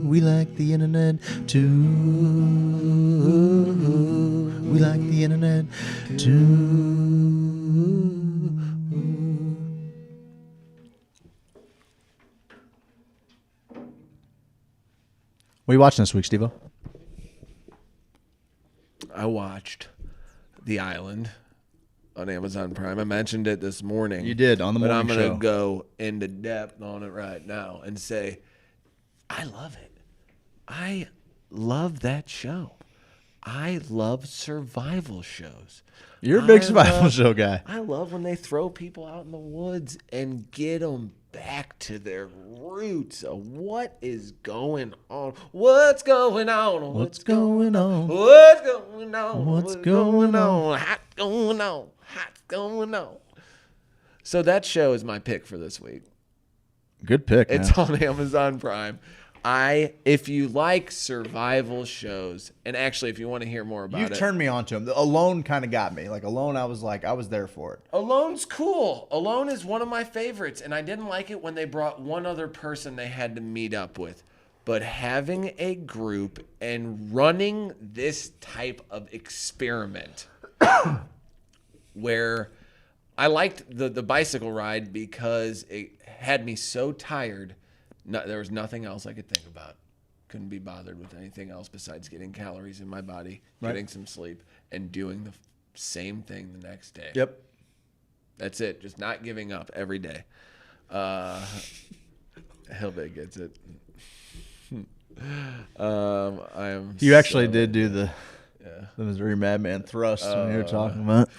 We like the internet too. We like the internet too. What are you watching this week, Steve-O? I watched The Island on Amazon Prime. I mentioned it this morning. You did, on the morning show. But I'm going to show. go into depth on it right now and say, I love it. I love that show. I love survival shows. You're a big survival show guy. I love when they throw people out in the woods and get them back to their roots of what is going on. What's going on? What's going on? What's going on? What's going on? Hot going on? Hot going on? So that show is my pick for this week. Good pick, man. It's on Amazon Prime. If you like survival shows, and actually if you want to hear more about it. You turned me on to him. Alone kind of got me. Like Alone, I was there for it. Alone's cool. Alone is one of my favorites, and I didn't like it when they brought one other person they had to meet up with. But having a group and running this type of experiment where I liked the bicycle ride because it had me so tired. There was nothing else I could think about. Couldn't be bothered with anything else besides getting calories in my body, getting some sleep, and doing the same thing the next day. Yep. That's it. Just not giving up every day. Hellbig gets it. You actually did do the Missouri Madman thrust when you were talking about.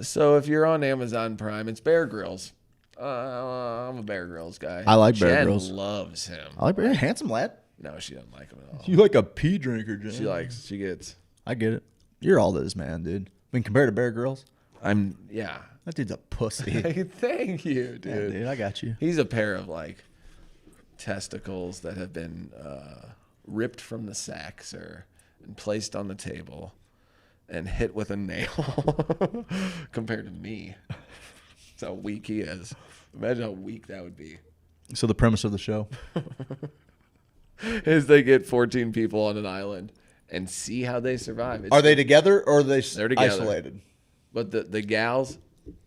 So if you're on Amazon Prime, it's Bear Grylls. I'm a Bear Grylls guy. I like Bear Jen Grylls. Loves him. I like Bear. Handsome lad. No, she doesn't like him at all. You like a pee drinker, Jen. She gets. I get it. You're all this, man, dude. I mean, compared to Bear Grylls, yeah. That dude's a pussy. Thank you, dude. Yeah, dude, I got you. He's a pair of like testicles that have been ripped from the sack, sir, and placed on the table and hit with a nail compared to me. That's how weak he is. Imagine how weak that would be. So the premise of the show is they get 14 people on an island and see how they survive. Are they together or are they're together. isolated? But the gals,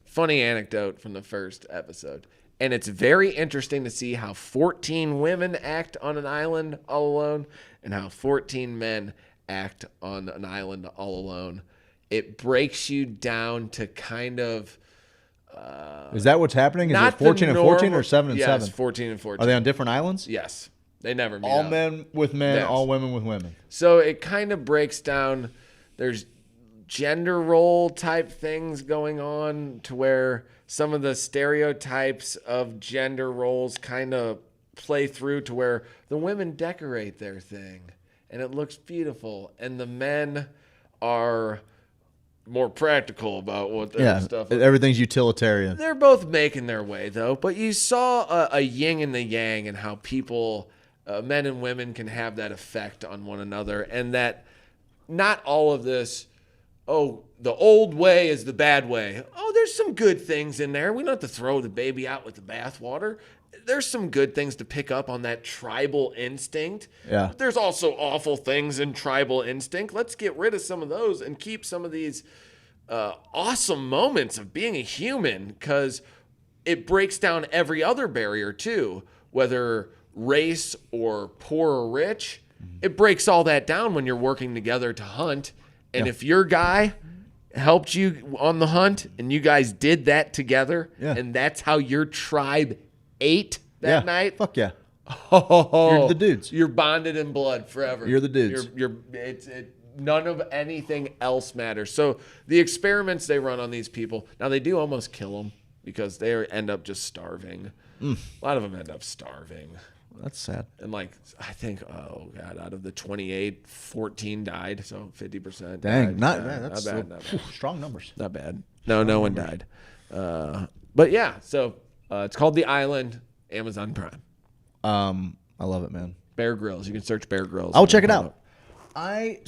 funny anecdote from the first episode. And it's very interesting to see how 14 women act on an island all alone and how 14 men act on an island all alone. It breaks you down to kind of... is that what's happening? Is it 14 and 14 or 7 and 7? Yes, 14 and 14. Are they on different islands? Yes. They never meet all up. Men with men, Yes. all women with women. So it kind of breaks down. There's gender role type things going on to where some of the stereotypes of gender roles kind of play through to where the women decorate their thing and it looks beautiful and the men are more practical about what their stuff is. Everything's utilitarian. They're both making their way though, but you saw a yin and the yang and how people, men and women, can have that effect on one another, and that not all of this, oh, the old way is the bad way. Oh, there's some good things in there. We don't have to throw the baby out with the bathwater. There's some good things to pick up on that tribal instinct. Yeah. There's also awful things in tribal instinct. Let's get rid of some of those and keep some of these awesome moments of being a human, because it breaks down every other barrier too, whether race or poor or rich. It breaks all that down when you're working together to hunt. And if your guy helped you on the hunt and you guys did that together, and that's how your tribe ate that night. Fuck yeah. Oh, you're the dudes. You're bonded in blood forever. You're the dudes. None of anything else matters. So the experiments they run on these people, now they do almost kill them because they end up just starving. A lot of them end up starving. That's sad. And I think, oh God, out of the 28, 14 died. So 50%. Dang, died. That's not bad. strong numbers. Not bad. No one died. But yeah, so it's called The Island, Amazon Prime. I love it, man. Bear Grylls. You can search Bear Grylls. I'll check it out. I've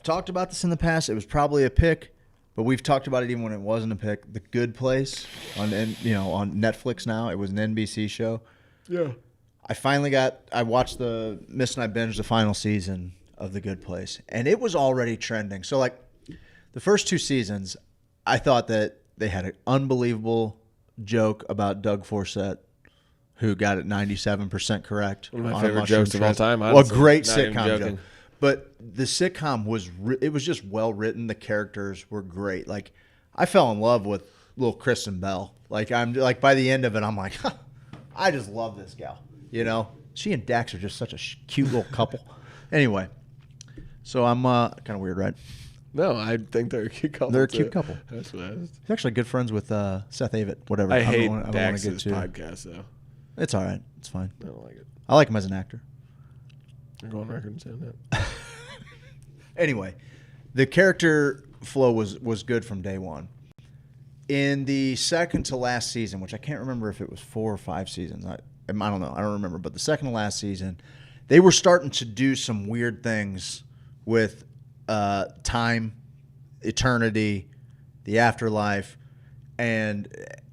talked about this in the past. It was probably a pick, but we've talked about it even when it wasn't a pick. The Good Place on Netflix now. It was an NBC show. Yeah. I watched Miss and I binged the final season of The Good Place, and it was already trending. So the first 2 seasons, I thought that they had an unbelievable joke about Doug Forsett, who got it 97% correct. One of my favorite jokes of all time. Well, a great Not even sitcom joking. joke. But the sitcom it was just well written. The characters were great. I fell in love with little Kristen Bell. By the end of it, I'm like, I just love this gal. She and Dax are just such a cute little couple. Anyway, so I'm kind of weird, right? No, I think they're a cute couple. They're a cute couple. That's what He's actually good friends with Seth Avett, whatever. I hate don't wanna Dax's podcast, though. It's all right. It's fine. I don't like it. I like him as an actor. You're going record and saying that. Anyway, the character flow was good from day one. In the second to last season, which I can't remember if it was 4 or 5 seasons. I don't know. I don't remember. But the second to last season, they were starting to do some weird things with time, eternity, the afterlife, and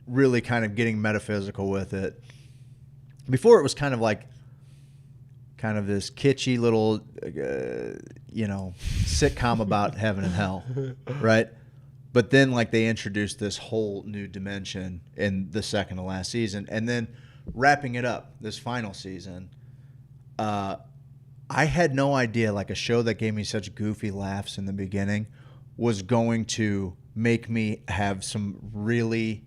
really kind of getting metaphysical with it. Before it was kind of this kitschy little, sitcom about heaven and hell, right? But then they introduced this whole new dimension in the second to last season, and then wrapping it up this final season. I had no idea a show that gave me such goofy laughs in the beginning was going to make me have some really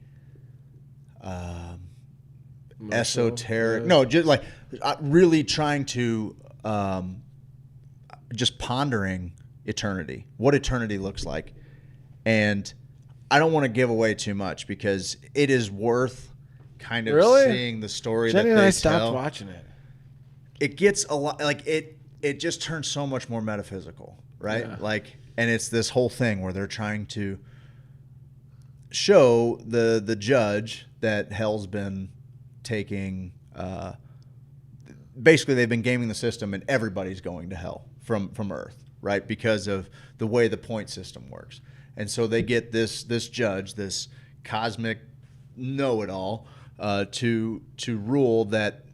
esoteric. No, just really trying to just pondering eternity, what eternity looks like. And I don't want to give away too much because it is worth kind of seeing the story Jenny that and they I tell. stopped watching it. It gets a lot it just turns so much more metaphysical, right? Yeah. And it's this whole thing where they're trying to show the judge that hell's been taking basically they've been gaming the system and everybody's going to hell from Earth, right? Because of the way the point system works. And so they get this judge, this cosmic know-it-all, to rule that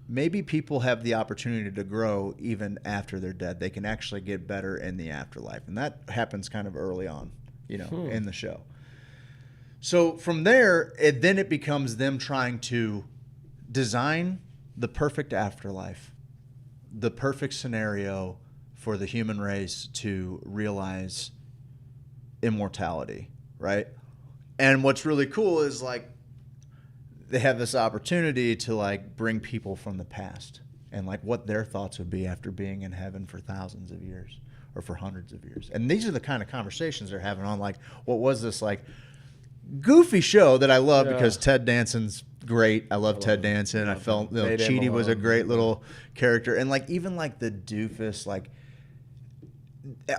maybe people have the opportunity to grow even after they're dead. They can actually get better in the afterlife. And that happens kind of early on, in the show. So from there, then it becomes them trying to design the perfect afterlife, the perfect scenario for the human race to realize immortality, right? And what's really cool is they have this opportunity to bring people from the past and what their thoughts would be after being in heaven for thousands of years or for hundreds of years. And these are the kind of conversations they're having on what was this goofy show that I love because Ted Danson's great. I love Ted Danson. I felt Chidi was a great little character. And even the doofus,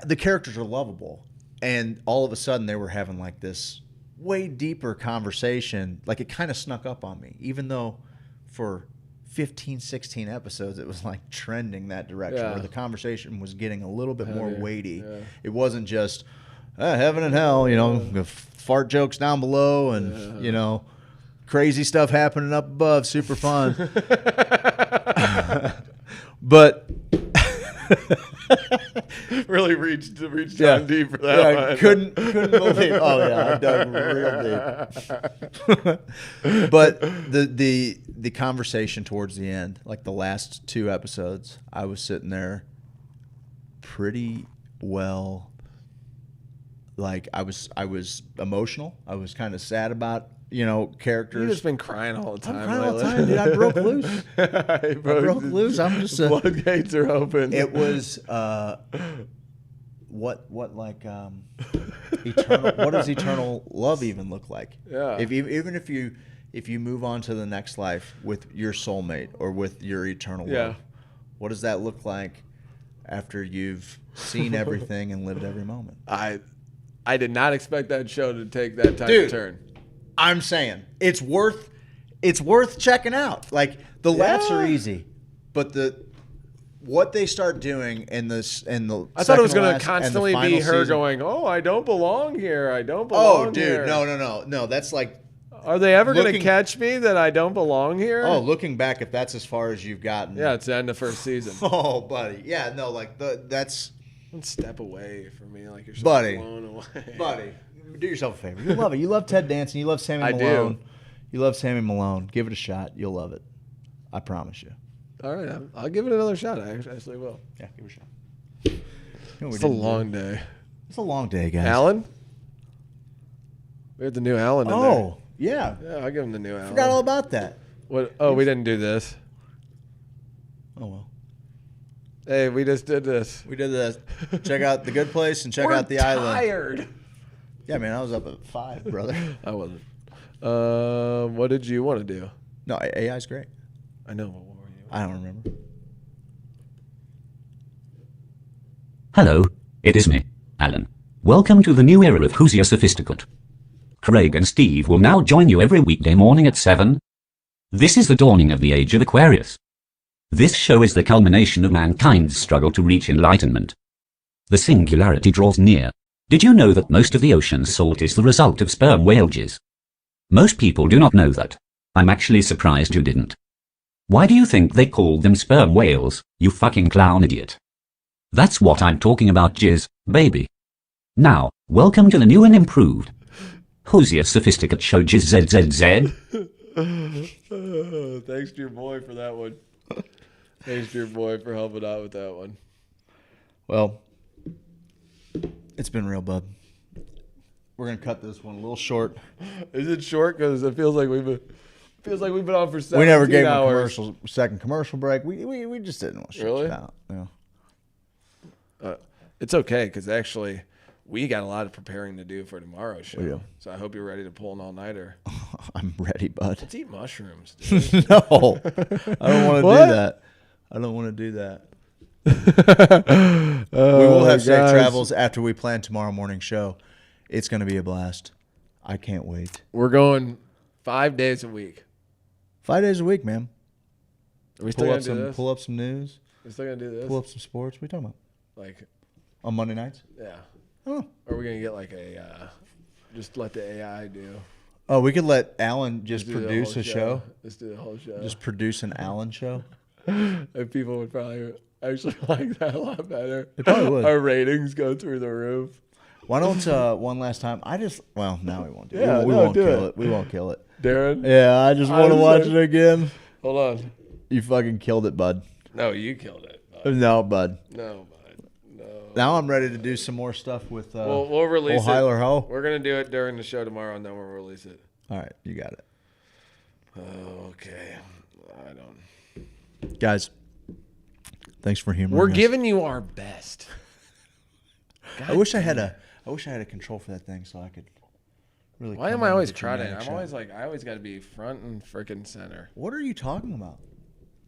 the characters are lovable. And all of a sudden they were having this way deeper conversation. It kind of snuck up on me, even though for 15, 16 episodes it was trending that direction where the conversation was getting a little bit more weighty. Yeah. It wasn't just heaven and hell, fart jokes down below and, crazy stuff happening up above, super fun. But really reached down deep for that one. Couldn't believe. Oh yeah, I dug real deep. But the conversation towards the end, the last 2 episodes, I was sitting there pretty well. I was emotional. I was kind of sad about characters. You've just been crying all the time. I'm crying all the time, dude. I broke loose. I broke loose. I'm just floodgates are open. It was eternal. What does eternal love even look like? Yeah. Even if you move on to the next life with your soulmate or with your eternal love, what does that look like after you've seen everything and lived every moment? I did not expect that show to take that type of turn. I'm saying it's worth checking out. The laughs are easy, but what they start doing in the I thought it was going to constantly be her going, "Oh, I don't belong here. I don't belong here." Oh, dude, no. That's Are they ever going to catch me that I don't belong here? Oh, looking back, if that's as far as you've gotten. Yeah, it's the end of first season. Oh, buddy. Yeah, no, that's. One step away from me, you're so blown away. Buddy, do yourself a favor. You love it. You love Ted Danson. You love Sammy Malone. Do. You love Sammy Malone. Give it a shot. You'll love it. I promise you. All right, I'll give it another shot. I actually will. Yeah, give it a shot. It's a long day. It's a long day, guys. Alan? We have the new Alan in there. Oh, yeah. Yeah, I'll give him the new Alan. Forgot all about that. What? Oh, we didn't do this. Oh, well. Hey, we just did this. We did this. Check out the good place and check out the island. Tired. Yeah, man, I was up at 5, brother. I wasn't. What did you want to do? No, AI's great. I know. What were you? I don't remember. Hello, it is me, Alan. Welcome to the new era of Hoosier Sophisticate. Craig and Steve will now join you every weekday morning at 7. This is the dawning of the age of Aquarius. This show is the culmination of mankind's struggle to reach enlightenment. The singularity draws near. Did you know that most of the ocean's salt is the result of sperm whale jizz? Most people do not know that. I'm actually surprised you didn't. Why do you think they called them sperm whales, you fucking clown idiot? That's what I'm talking about, jizz, baby. Now, welcome to the new and improved Hoosier Sophisticate Show, JZZZ. Thanks to your boy for that one. Thanks to your boy for helping out with that one. Well, it's been real, bub. We're gonna cut this one a little short. Is it short? Because it feels like we've been on for 17 hours. We never gave him a second commercial break. We just didn't want to shut really? you out. Yeah. It's okay because actually we got a lot of preparing to do for tomorrow's show. We do. So I hope you're ready to pull an all-nighter. I'm ready, bud. Let's eat mushrooms, dude. No, I don't want to do that. I don't want to do that. We will have safe travels after we plan tomorrow morning show. It's going to be a blast. I can't wait. We're going 5 days a week. 5 days a week, man. Are we still going to do this? Pull up some news. We're still going to do this? Pull up some sports. What are you talking about? Like on Monday nights? Yeah. Oh. Or are we going to get like a, just let the AI do? Oh, we could let Alan just produce a show. Let's do the whole show. Just produce an Alan show. And people would probably actually like that a lot better. They probably would. Our ratings go through the roof. Why don't one last time? Now we won't do it. Yeah, we won't kill it. We won't kill it. Darren? Yeah, I just want to watch it again. Hold on. You fucking killed it, bud. No, you killed it. Bud. No, bud. No, bud. No. Now I'm ready to do some more stuff with we'll release it. Ho. We're going to do it during the show tomorrow, and then we'll release it. All right, you got it. Okay. I don't. Guys, thanks for humoring We're us. giving you our best. I wish I had a control for that thing so I could really. Why am I always crowded? I'm always like, I always got to be front and freaking center. What are you talking about?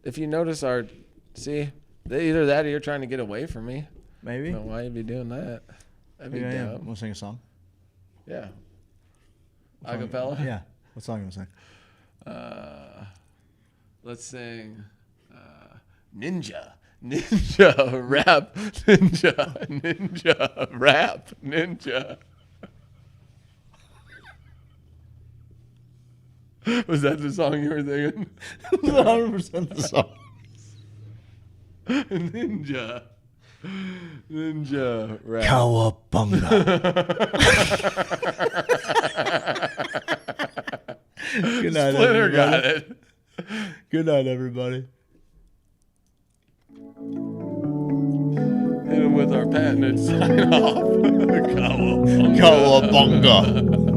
If you notice either that or you're trying to get away from me. Maybe. I don't know why you'd be doing that. That'd be dumb. Want to sing a song? Yeah. Acapella? Yeah. What song you want to sing? Let's sing Ninja Rap. Ninja Rap. Ninja. Was that the song you were singing? 100% the song. Ninja Rap. Cowabunga. Good night, Splinter everybody. got it. Good night, everybody. Hit him with our patented sign off. Cowabunga.